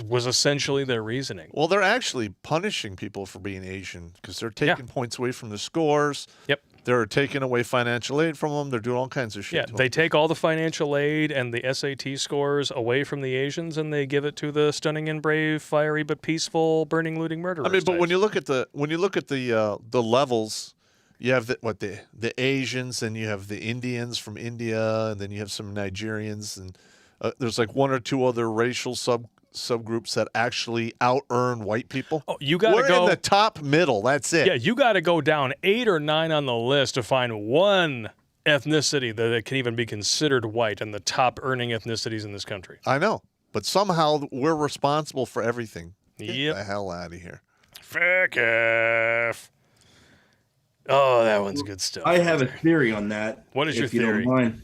was essentially their reasoning. Well, they're actually punishing people for being Asian because they're taking points away from the scores. Yep. They're taking away financial aid from them. They're doing all kinds of shit. Yeah, to they them. take all the financial aid and the SAT scores away from the Asians, and they give it to the stunning and brave, fiery but peaceful, burning, looting murderers. I mean, but types. when you look at the levels, you have the Asians, and you have the Indians from India, and then you have some Nigerians, and there's like one or two other racial subgroups that actually out-earn white people. Oh, you gotta We're go in the top middle. That's it. Yeah, you got to go down 8 or 9 on the list to find one ethnicity that it can even be considered white and the top earning ethnicities in this country. I know, but somehow we're responsible for everything. Get Yep. the hell out of here. Fuck off. Oh, that one's good stuff. I have a theory on that. What is your if you theory? don't mind.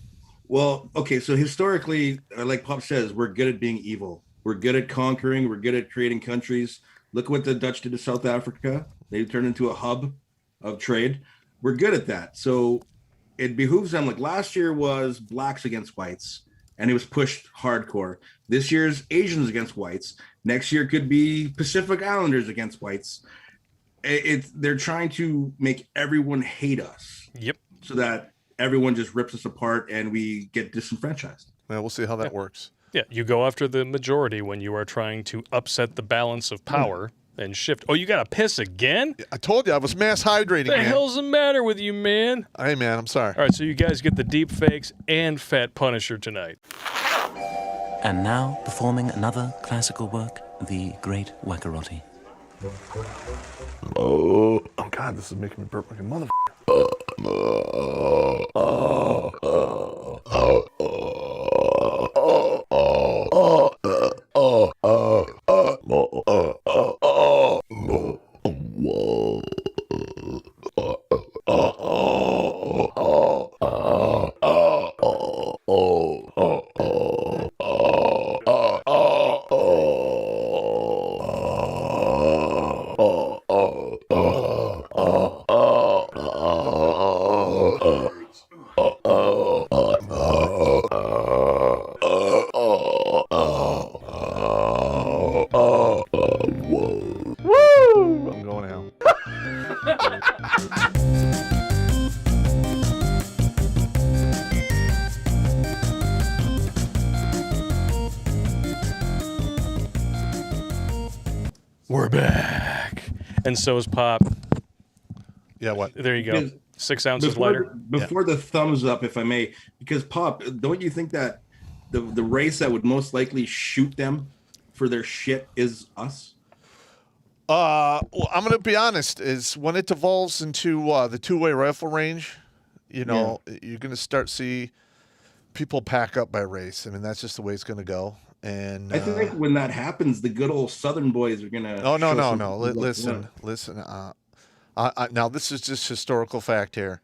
Well, okay, so historically, like Popp says, we're good at being evil. We're good at conquering. We're good at creating countries. Look what the Dutch did to South Africa. They turned into a hub of trade. We're good at that. So it behooves them. Like last year was blacks against whites, and it was pushed hardcore. This year's Asians against whites. Next year could be Pacific Islanders against whites. They're trying to make everyone hate us. Yep. So that everyone just rips us apart and we get disenfranchised. Well, we'll see how that works. Yeah, you go after the majority when you are trying to upset the balance of power and shift. Oh, you got to piss again? I told you I was mass hydrating, What the man. hell's the matter with you, man? Hey, man, I'm sorry. All right, so you guys get the deep fakes and Fat Punisher tonight. And now, performing another classical work, the Great Wackarotti. Oh, God, this is making me burp like a motherfucker. I'm going out. We're back. And so is Pop. Yeah, what? There you go. Because 6 ounces lighter. Before the thumbs up, if I may, because Pop, don't you think that the race that would most likely shoot them for their shit is us? Well, I'm going to be honest, is when it devolves into the two-way rifle range, you know, you're going to start see people pack up by race. I mean, that's just the way it's going to go. And I think when that happens, the good old Southern boys are gonna. oh, no, show no, some- no. Listen. Now, this is just historical fact here.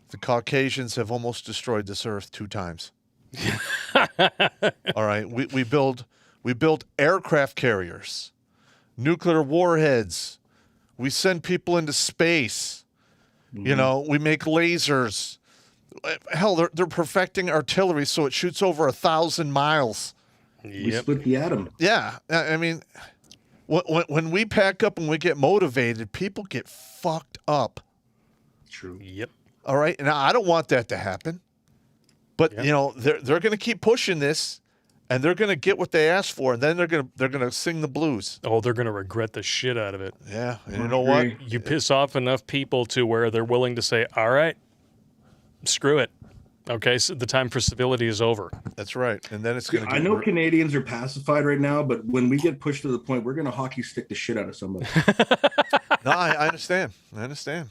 The Caucasians have almost destroyed this earth 2 times. All right, we build aircraft carriers, nuclear warheads. We send people into space. You know, we make lasers. Hell, they're perfecting artillery so it shoots over 1,000 miles. We split the atom. Yeah, I mean, when we pack up and we get motivated, people get fucked up. True. Yep. All right, and I don't want that to happen. But you know, they're going to keep pushing this, and they're going to get what they asked for, and then they're going to sing the blues. Oh, they're going to regret the shit out of it. Yeah, and you know what? You piss off enough people to where they're willing to say, all right, screw it. Okay, so the time for civility is over. That's right, and then it's going to. I know Canadians are pacified right now, but when we get pushed to the point, we're gonna hockey stick the shit out of somebody. No, I understand. I understand.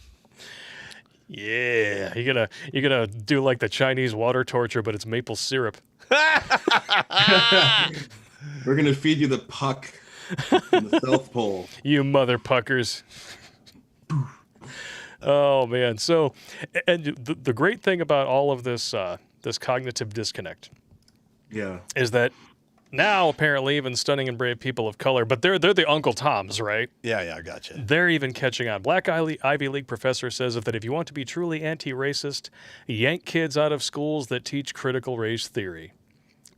Yeah, you're gonna do like the Chinese water torture, but it's maple syrup. We're gonna feed you the puck in the South Pole. You mother puckers. Oh man! So, and the great thing about all of this this cognitive disconnect. Yeah. Is that now apparently even stunning and brave people of color, but they're the Uncle Toms, right? Yeah, I gotcha. They're even catching on. Black Ivy League professor says that if you want to be truly anti-racist, yank kids out of schools that teach critical race theory.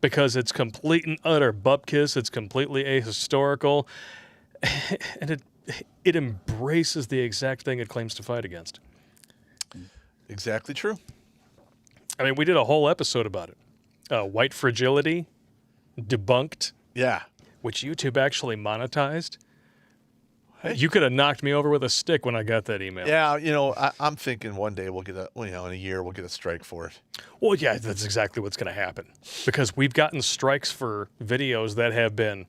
Because it's complete and utter bupkis, it's completely ahistorical, and it embraces the exact thing it claims to fight against. Exactly true. I mean, we did a whole episode about it. White fragility, debunked, Yeah. which YouTube actually monetized. Hey. You could have knocked me over with a stick when I got that email. Yeah, I'm thinking one day we'll get in a year we'll get a strike for it. Well, yeah, that's exactly what's going to happen. Because we've gotten strikes for videos that have been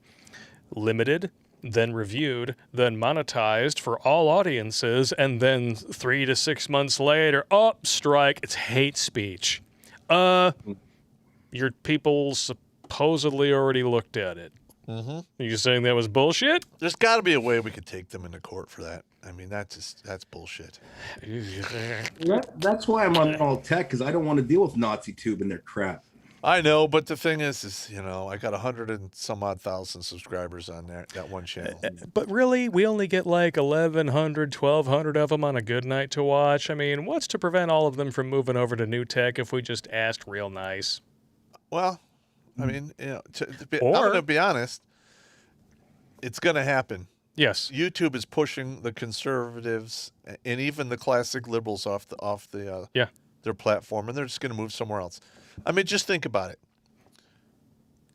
limited, then reviewed, then monetized for all audiences, and then 3 to 6 months later, strike, it's hate speech. Your people supposedly already looked at it. Mm-hmm. Are you saying that was bullshit? There's got to be a way we could take them into court for that. I mean, that's bullshit. That's why I'm on all tech, because I don't want to deal with Nazi tube and their crap. I know, but the thing is I got 100 and some odd thousand subscribers on that one channel. But really, we only get like 1,100, 1,200 of them on a good night to watch. I mean, what's to prevent all of them from moving over to new tech if we just asked real nice? Well, I mean, I'm Or- going to be honest. It's going to happen. Yes. YouTube is pushing the conservatives and even the classic liberals off their platform, and they're just going to move somewhere else. I mean, just think about it.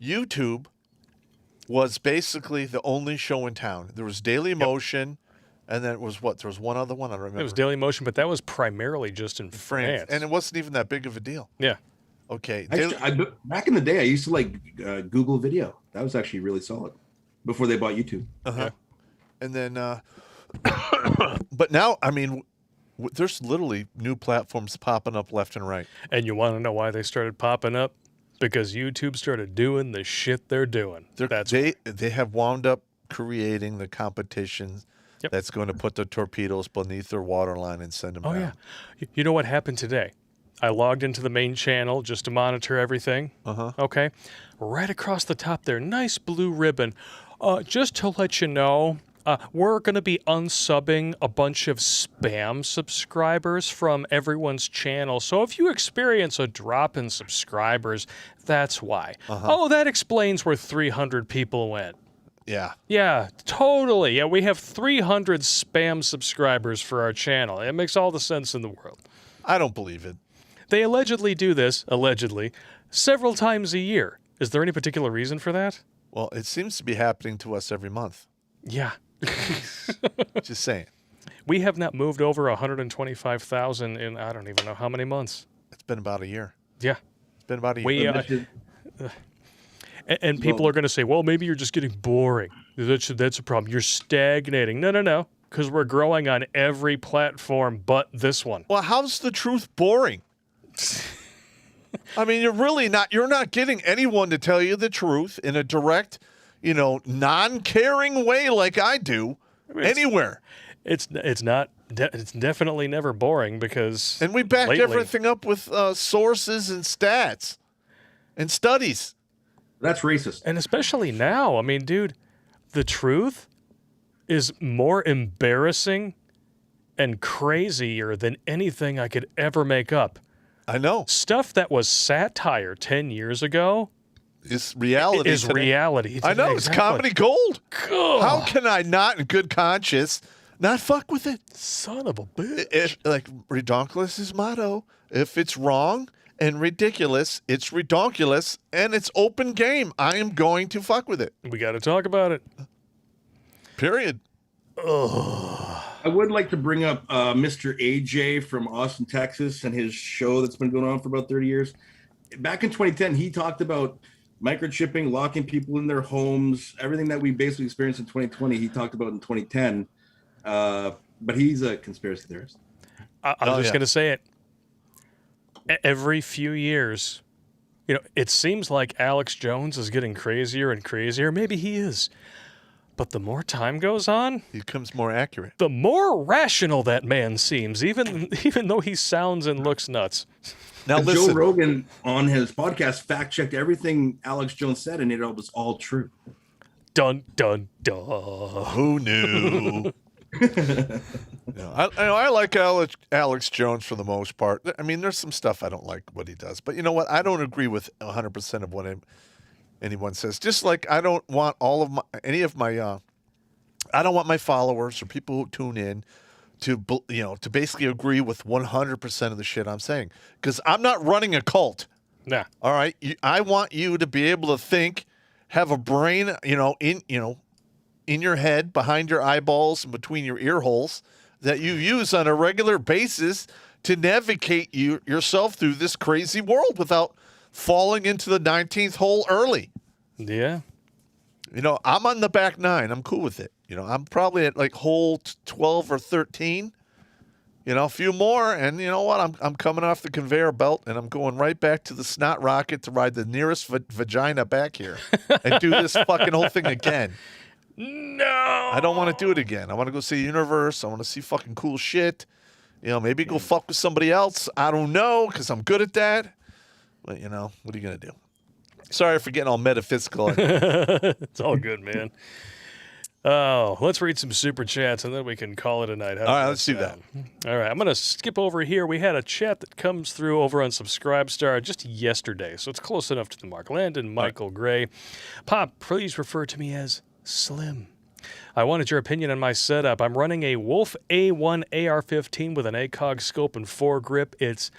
YouTube was basically the only show in town. There was Daily Motion, and then it was what? There was one other one. I don't remember. It was Daily Motion, but that was primarily just in France. and it wasn't even that big of a deal. Yeah. Okay. Back in the day, I used to like Google Video. That was actually really solid before they bought YouTube. Uh-huh. And then, but now, I mean, there's literally new platforms popping up left and right. And you want to know why they started popping up? Because YouTube started doing the shit they're doing. They have wound up creating the competition that's going to put the torpedoes beneath their waterline and send them down. Oh, yeah. You know what happened today? I logged into the main channel just to monitor everything. Uh-huh. Okay. Right across the top there, nice blue ribbon. Just to let you know, we're going to be unsubbing a bunch of spam subscribers from everyone's channel. So if you experience a drop in subscribers, that's why. Uh-huh. Oh, that explains where 300 people went. Yeah. Yeah, totally. Yeah, we have 300 spam subscribers for our channel. It makes all the sense in the world. I don't believe it. They allegedly do this, several times a year. Is there any particular reason for that? Well, it seems to be happening to us every month. Yeah. Just saying. We have not moved over 125,000 in I don't even know how many months. It's been about a year. Yeah. It's been about a year. And people are going to say, well, maybe you're just getting boring. That's a problem. You're stagnating. No. Because we're growing on every platform but this one. Well, how's the truth boring? I mean, you're not getting anyone to tell you the truth in a direct, non-caring way like I do anywhere. It's definitely never boring because And we backed lately, everything up with sources and stats and studies. That's racist. And especially now, I mean, dude, the truth is more embarrassing and crazier than anything I could ever make up. I know. Stuff that was satire 10 years ago It's reality. is today. reality today. I know. It's Exactly. comedy gold. God. How can I not, in good conscience, not fuck with it? Son of a bitch. Like Redonkulous' motto: if it's wrong and ridiculous, it's redonkulous, and it's open game. I am going to fuck with it. We got to talk about it. Period. I would like to bring up Mr. AJ from Austin, Texas, and his show that's been going on for about 30 years. Back in 2010, he talked about microchipping, locking people in their homes, everything that we basically experienced in 2020, he talked about in 2010. But he's a conspiracy theorist. I was just going to say it. Every few years, it seems like Alex Jones is getting crazier and crazier. Maybe he is. But the more time goes on, he becomes more accurate. the more rational that man seems, even though he sounds and looks nuts. Now Joe listen, Rogan on his podcast fact-checked everything Alex Jones said, and it was all true. Dun, dun, dun. who knew? I like Alex Jones for the most part. I mean, there's some stuff I don't like what he does, but you know what? I don't agree with 100% of what anyone says. Just like I don't want I don't want my followers or people who tune in to basically agree with 100% of the shit I'm saying, because I'm not running a cult. Nah. All right, I want you to be able to think, have a brain, in your head, behind your eyeballs, and between your ear holes that you use on a regular basis to navigate yourself through this crazy world without falling into the 19th hole early. Yeah. I'm on the back 9. I'm cool with it. I'm probably at like hole 12 or 13. A few more, and you know what? I'm coming off the conveyor belt, and I'm going right back to the snot rocket to ride the nearest vagina back here and do this fucking whole thing again. No. I don't want to do it again. I want to go see the universe. I want to see fucking cool shit. Maybe go fuck with somebody else. I don't know, because I'm good at that. But, what are you going to do? Sorry for getting all metaphysical. It's all good, man. Oh, let's read some super chats, and then we can call it a night. All right, let's do that. All right, I'm going to skip over here. We had a chat that comes through over on Subscribestar just yesterday, so it's close enough to the mark. Landon Michael Gray. Pop, please refer to me as Slim. I wanted your opinion on my setup. I'm running a Wolf A1 AR-15 with an ACOG scope and foregrip. It's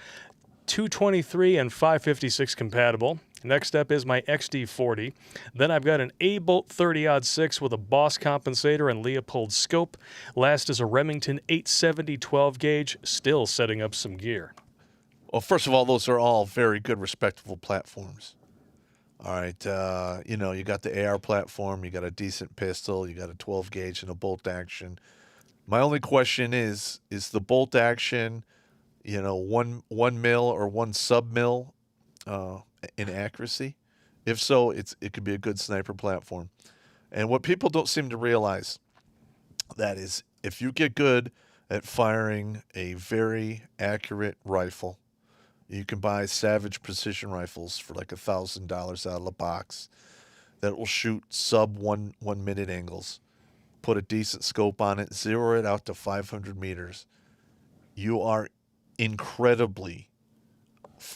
223 and 556 compatible. Next up is my XD40. Then I've got an A-Bolt 30-06 with a Boss compensator and Leopold scope. Last is a Remington 870 12 gauge, still setting up some gear. Well, first of all, those are all very good, respectable platforms. All right, you got the AR platform, you got a decent pistol, you got a 12 gauge and a bolt action. My only question is the bolt action, 1 mil or 1 sub mil in accuracy? If so, it could be a good sniper platform. And what people don't seem to realize, that is, if you get good at firing a very accurate rifle, you can buy Savage precision rifles for like $1,000 out of the box that will shoot sub 1 minute angles. Put a decent scope on it, zero it out to 500 meters. You are incredibly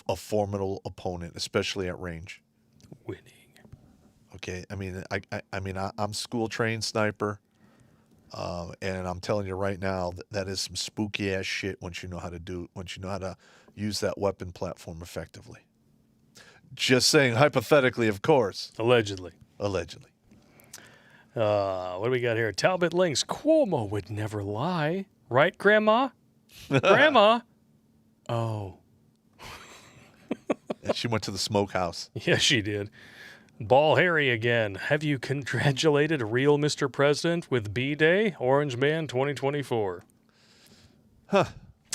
a formidable opponent, especially at range. Winning. Okay, I mean, I'm school trained sniper, and I'm telling you right now that is some spooky ass shit once you know how to use that weapon platform effectively. Just saying, hypothetically, of course. Allegedly. What do we got here? Talbot Links. Cuomo would never lie. Right, Grandma? Grandma? Oh. And she went to the smokehouse. Yeah, she did. Ball Harry again. Have you congratulated real Mr. President with B-Day? Orange Man 2024. Huh.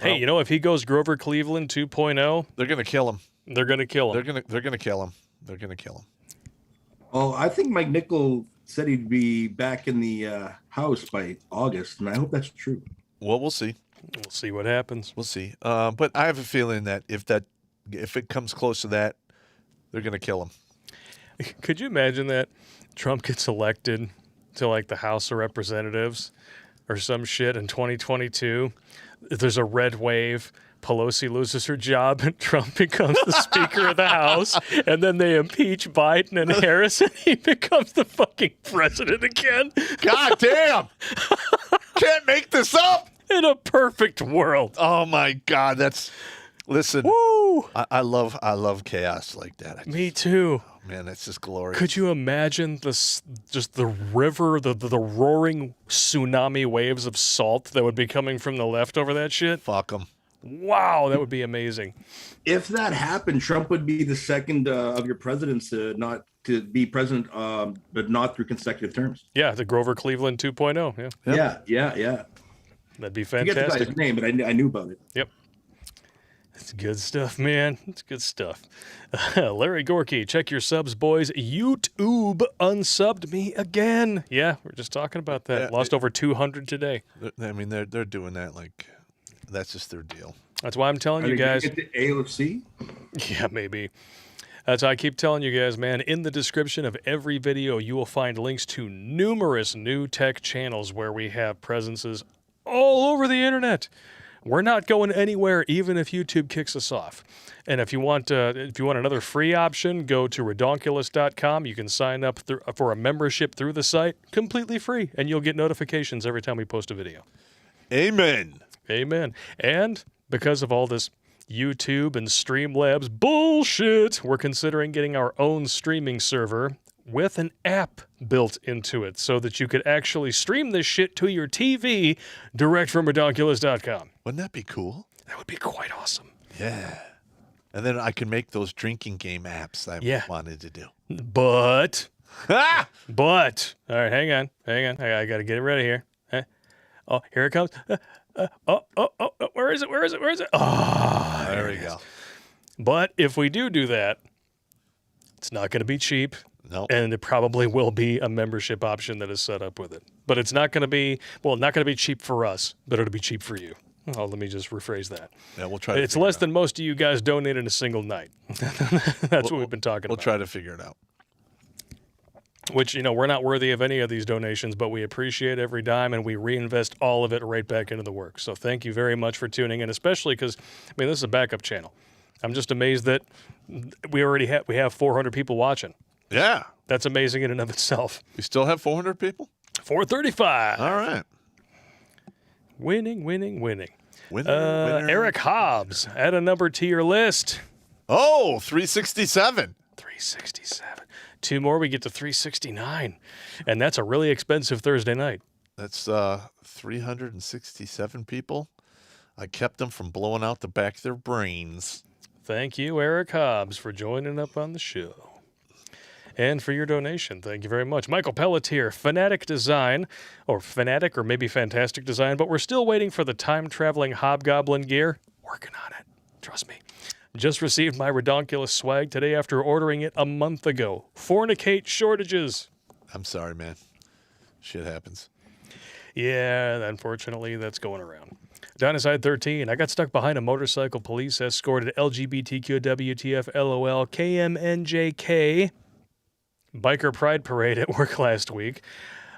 Hey, if he goes Grover Cleveland 2.0, They're gonna kill him. they're going to kill him. They're gonna kill him. They're gonna kill him. Oh, I think Mike Nichol said he'd be back in the House by August, and I hope that's true. Well, we'll see. We'll see what happens. We'll see. But I have a feeling that if it comes close to that, they're gonna kill him. Could you imagine that Trump gets elected to like the House of Representatives or some shit in 2022? There's a red wave. Pelosi loses her job and Trump becomes the Speaker of the House, and then they impeach Biden and Harris, and he becomes the fucking president again. God damn! Can't make this up. In a perfect world. Oh my God, listen. Woo! I love chaos like that. Me too. Man, that's just glorious. Could you imagine just the river, the roaring tsunami waves of salt that would be coming from the left over that shit? Fuck them. Wow, that would be amazing. If that happened, Trump would be the second of your presidents not to be president, but not through consecutive terms. Yeah, the Grover Cleveland 2.0. Yeah. Yeah. That'd be I forget the fantastic. guy's name, but I knew about it. Yep. It's good stuff, man. It's good stuff. Larry Gorky, check your subs, boys. YouTube unsubbed me again. Yeah, we're just talking about that. Yeah, Lost over 200 today. I mean, they're doing that like that's just their deal. That's why I'm telling Are you they gonna guys. get the AOC? Yeah, maybe. That's why I keep telling you guys, man. In the description of every video, you will find links to numerous new tech channels where we have presences all over the internet. We're not going anywhere, even if YouTube kicks us off. And if you want another free option, go to redonkulous.com. You can sign up for a membership through the site, completely free, and you'll get notifications every time we post a video. Amen. Amen. And because of all this YouTube and Streamlabs bullshit, we're considering getting our own streaming server with an app built into it so that you could actually stream this shit to your TV direct from redonkulous.com. Wouldn't that be cool? That would be quite awesome. Yeah. And then I can make those drinking game apps I wanted to do. But, Ah! all right, hang on. I got to get it ready here. Oh, here it comes. Where is it? Oh, There we go. But if we do that, it's not going to be cheap. Nope. And it probably will be a membership option that is set up with it. But it's not going to be, not going to be cheap for us, but it'll be cheap for you. Oh, let me just rephrase that. Yeah, we'll try. It's less than most of you guys donate in a single night. That's what we've been talking We'll about. try to figure it out. Which, we're not worthy of any of these donations, but we appreciate every dime and we reinvest all of it right back into the work. So thank you very much for tuning in, especially because, this is a backup channel. I'm just amazed that we have 400 people watching. Yeah. That's amazing in and of itself. We still have 400 people? 435. All right. Winning. Winner. Eric Hobbs, add a number to your list. Oh, 367. 367. Two more, we get to 369. And that's a really expensive Thursday night. That's 367 people. I kept them from blowing out the back of their brains. Thank you, Eric Hobbs, for joining up on the show. And for your donation, thank you very much. Michael Pelletier, Fanatic Design, or Fanatic, or maybe Fantastic Design, but we're still waiting for the time-traveling hobgoblin gear. Working on it. Trust me. Just received my Redonkulous swag today after ordering it a month ago. Fornicate shortages. I'm sorry, man. Shit happens. Yeah, unfortunately, that's going around. Downside 13, I got stuck behind a motorcycle police escorted LGBTQ WTF LOL KMNJK Biker Pride Parade at work last week.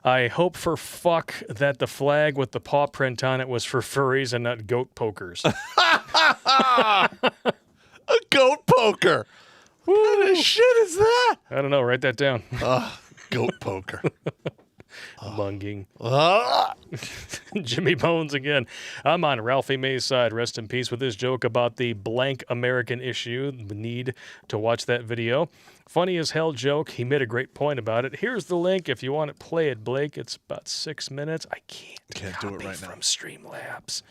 I hope for fuck that the flag with the paw print on it was for furries and not goat pokers. A goat poker. What kind of shit is that? I don't know. Write that down. Goat poker. Munging. Ah! Jimmy Bones again. I'm on Ralphie May's side. Rest in peace with his joke about the blank American issue. The need to watch that video. Funny as hell joke. He made a great point about it. Here's the link if you want to play it, Blake. It's about 6 minutes. I can't do it right from now. Streamlabs.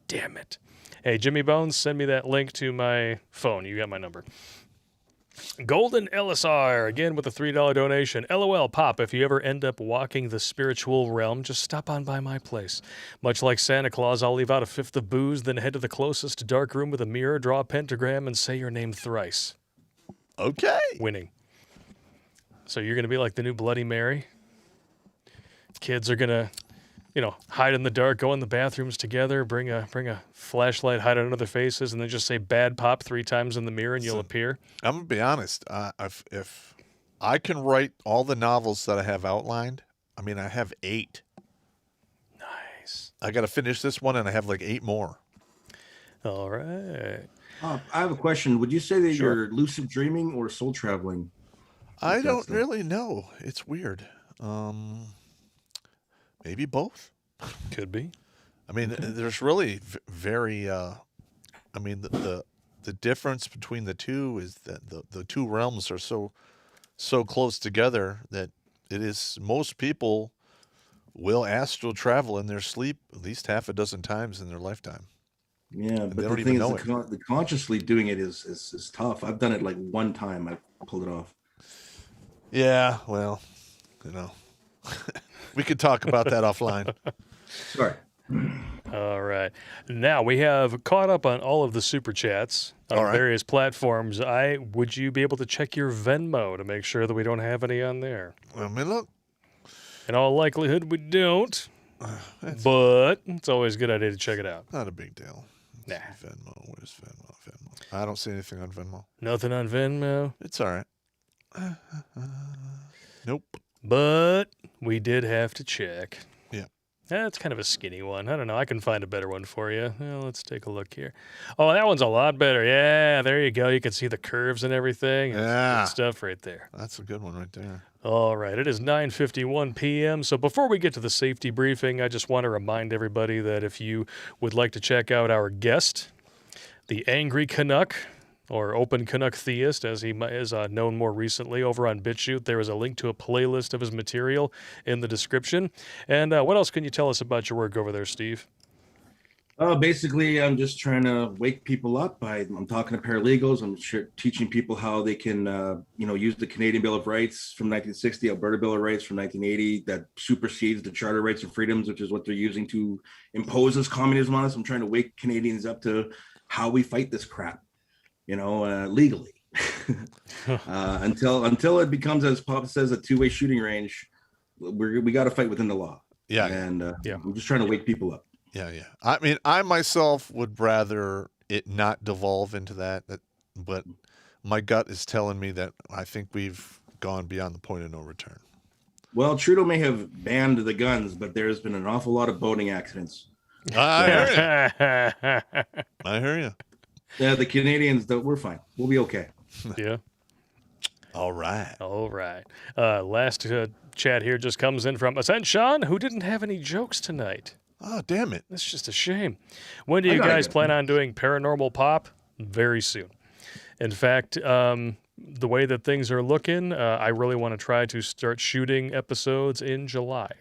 Damn it. Hey, Jimmy Bones, send me that link to my phone. You got my number. Golden LSR, again with a $3 donation. LOL, Pop, if you ever end up walking the spiritual realm, just stop on by my place. Much like Santa Claus, I'll leave out a fifth of booze, then head to the closest dark room with a mirror, draw a pentagram, and say your name thrice. Okay. Winning. So you're going to be like the new Bloody Mary? Kids are going to, hide in the dark, go in the bathrooms together, bring a flashlight, hide under their faces, and then just say bad Pop 3 times in the mirror and you'll appear. I'm going to be honest. If I can write all the novels that I have outlined, I have 8. Nice. I got to finish this one, and I have like 8 more. All right. I have a question. Would you say that Sure. you're lucid dreaming or soul traveling? I don't Exactly. really know. It's weird. Maybe both. Could be. There's really very. The difference between the two is that the two realms are so close together that it is most people will astral travel in their sleep at least half a dozen times in their lifetime. Yeah, they but don't the even thing know is, the consciously doing it is tough. I've done it like one time. I pulled it off. Yeah, well, we could talk about that offline. Sorry. All right. Now we have caught up on all of the super chats on All right. various platforms. Would you be able to check your Venmo to make sure that we don't have any on there? Let me look. In all likelihood, we don't. But it's always a good idea to check it out. Not a big deal. Nah. Venmo. Where's Venmo? I don't see anything on Venmo. Nothing on Venmo. It's all right. Nope. But we did have to check. Yeah. That's kind of a skinny one. I don't know. I can find a better one for you. Well, let's take a look here. Oh, that one's a lot better. Yeah, there you go. You can see the curves and everything. It's Yeah. good stuff right there. That's a good one right there. All right. It is 9:51 p.m. So before we get to the safety briefing, I just want to remind everybody that if you would like to check out our guest, the Angry Canuck, or Open Canuck Theist, as he is known more recently, over on BitChute. There is a link to a playlist of his material in the description. And what else can you tell us about your work over there, Steve? Basically, I'm just trying to wake people up. I'm talking to paralegals. I'm teaching people how they can, use the Canadian Bill of Rights from 1960, Alberta Bill of Rights from 1980, that supersedes the Charter of Rights and Freedoms, which is what they're using to impose this communism on us. I'm trying to wake Canadians up to how we fight this crap, legally. Until it becomes, as Popp says, a two-way shooting range. We got to fight within the law. Yeah. And I'm just trying to wake people up. Yeah. I mean, I myself would rather it not devolve into that, but my gut is telling me that I think we've gone beyond the point of no return. Well, Trudeau may have banned the guns, but there's been an awful lot of boating accidents. I hear you. Yeah, the Canadians, we're fine. We'll be okay. Yeah. All right. Last chat here just comes in from Ascension, who didn't have any jokes tonight. Oh, damn it. That's just a shame. When do you guys plan on doing Paranormal Pop? Very soon. In fact, the way that things are looking, I really want to try to start shooting episodes in July.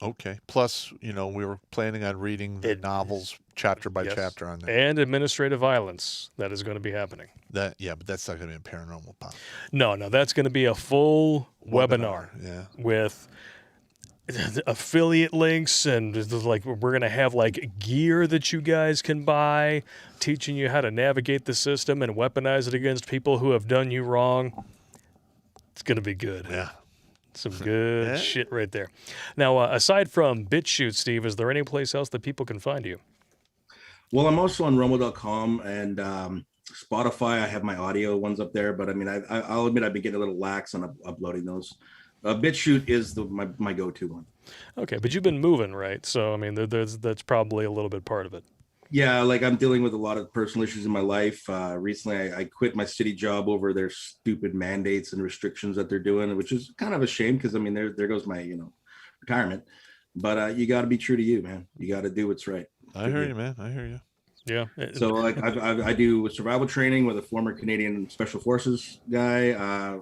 Okay. Plus, we were planning on reading the novels chapter by chapter on that. And administrative violence that is going to be happening. But that's not going to be a Paranormal Pop. No, that's going to be a full webinar. Yeah. With affiliate links, and we're going to have gear that you guys can buy, teaching you how to navigate the system and weaponize it against people who have done you wrong. It's going to be good. Yeah. Some good shit right there. Now, aside from BitChute, Steve, is there any place else that people can find you? Well, I'm also on Rumble.com and Spotify. I have my audio ones up there, but I mean, I'll admit I've been getting a little lax on uploading those. BitChute is my go-to one. Okay, but you've been moving, right? So, I mean, that's probably a little bit part of it. Yeah, I'm dealing with a lot of personal issues in my life. Recently, I quit my city job over their stupid mandates and restrictions that they're doing, which is kind of a shame because, I mean, there goes my, retirement. But you got to be true to you, man. You got to do what's right. I hear you, man. I hear you. Yeah. So I do survival training with a former Canadian Special Forces guy.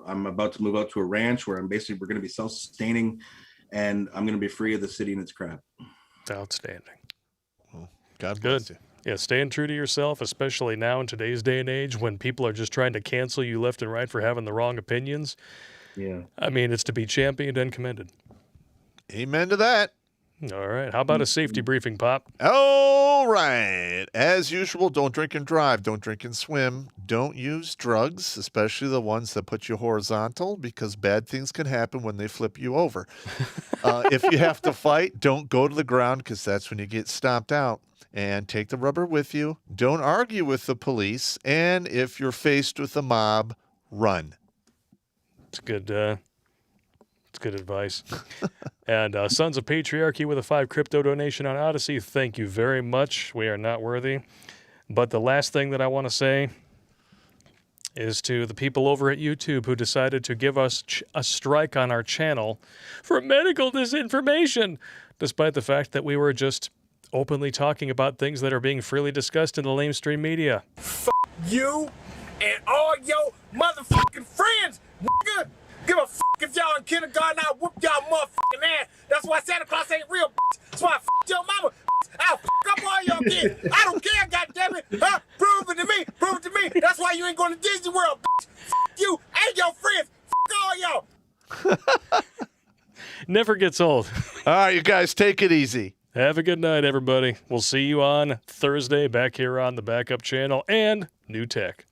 I'm about to move out to a ranch where we're going to be self-sustaining, and I'm going to be free of the city and its crap. Outstanding. Well, God bless you. Yeah, staying true to yourself, especially now in today's day and age when people are just trying to cancel you left and right for having the wrong opinions. Yeah. I mean, it's to be championed and commended. Amen to that. All right. How about a safety briefing, Popp? All right. As usual, don't drink and drive. Don't drink and swim. Don't use drugs, especially the ones that put you horizontal, because bad things can happen when they flip you over. If you have to fight, don't go to the ground, because that's when you get stomped out. And take the rubber with you. Don't argue with the police. And if you're faced with a mob, run. It's good. It's good advice. And Sons of Patriarchy with a 5 crypto donation on Odyssey. Thank you very much. We are not worthy. But the last thing that I want to say is to the people over at YouTube who decided to give us a strike on our channel for medical disinformation, despite the fact that we were just openly talking about things that are being freely discussed in the lamestream media. Fuck you and all your motherfucking friends, nigga. Give a fuck if y'all in kindergarten, I'll whoop y'all motherfucking ass. That's why Santa Claus ain't real, bitch. That's why I fuck your mama, bitch. I'll fuck up all y'all kids. I don't care, goddammit. Huh? Prove it to me. Prove it to me. That's why you ain't going to Disney World, bitch. Fuck you and your friends. Fuck all y'all. Never gets old. All right, you guys, take it easy. Have a good night, everybody. We'll see you on Thursday back here on the Backup channel and New Tech.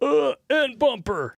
And bumper.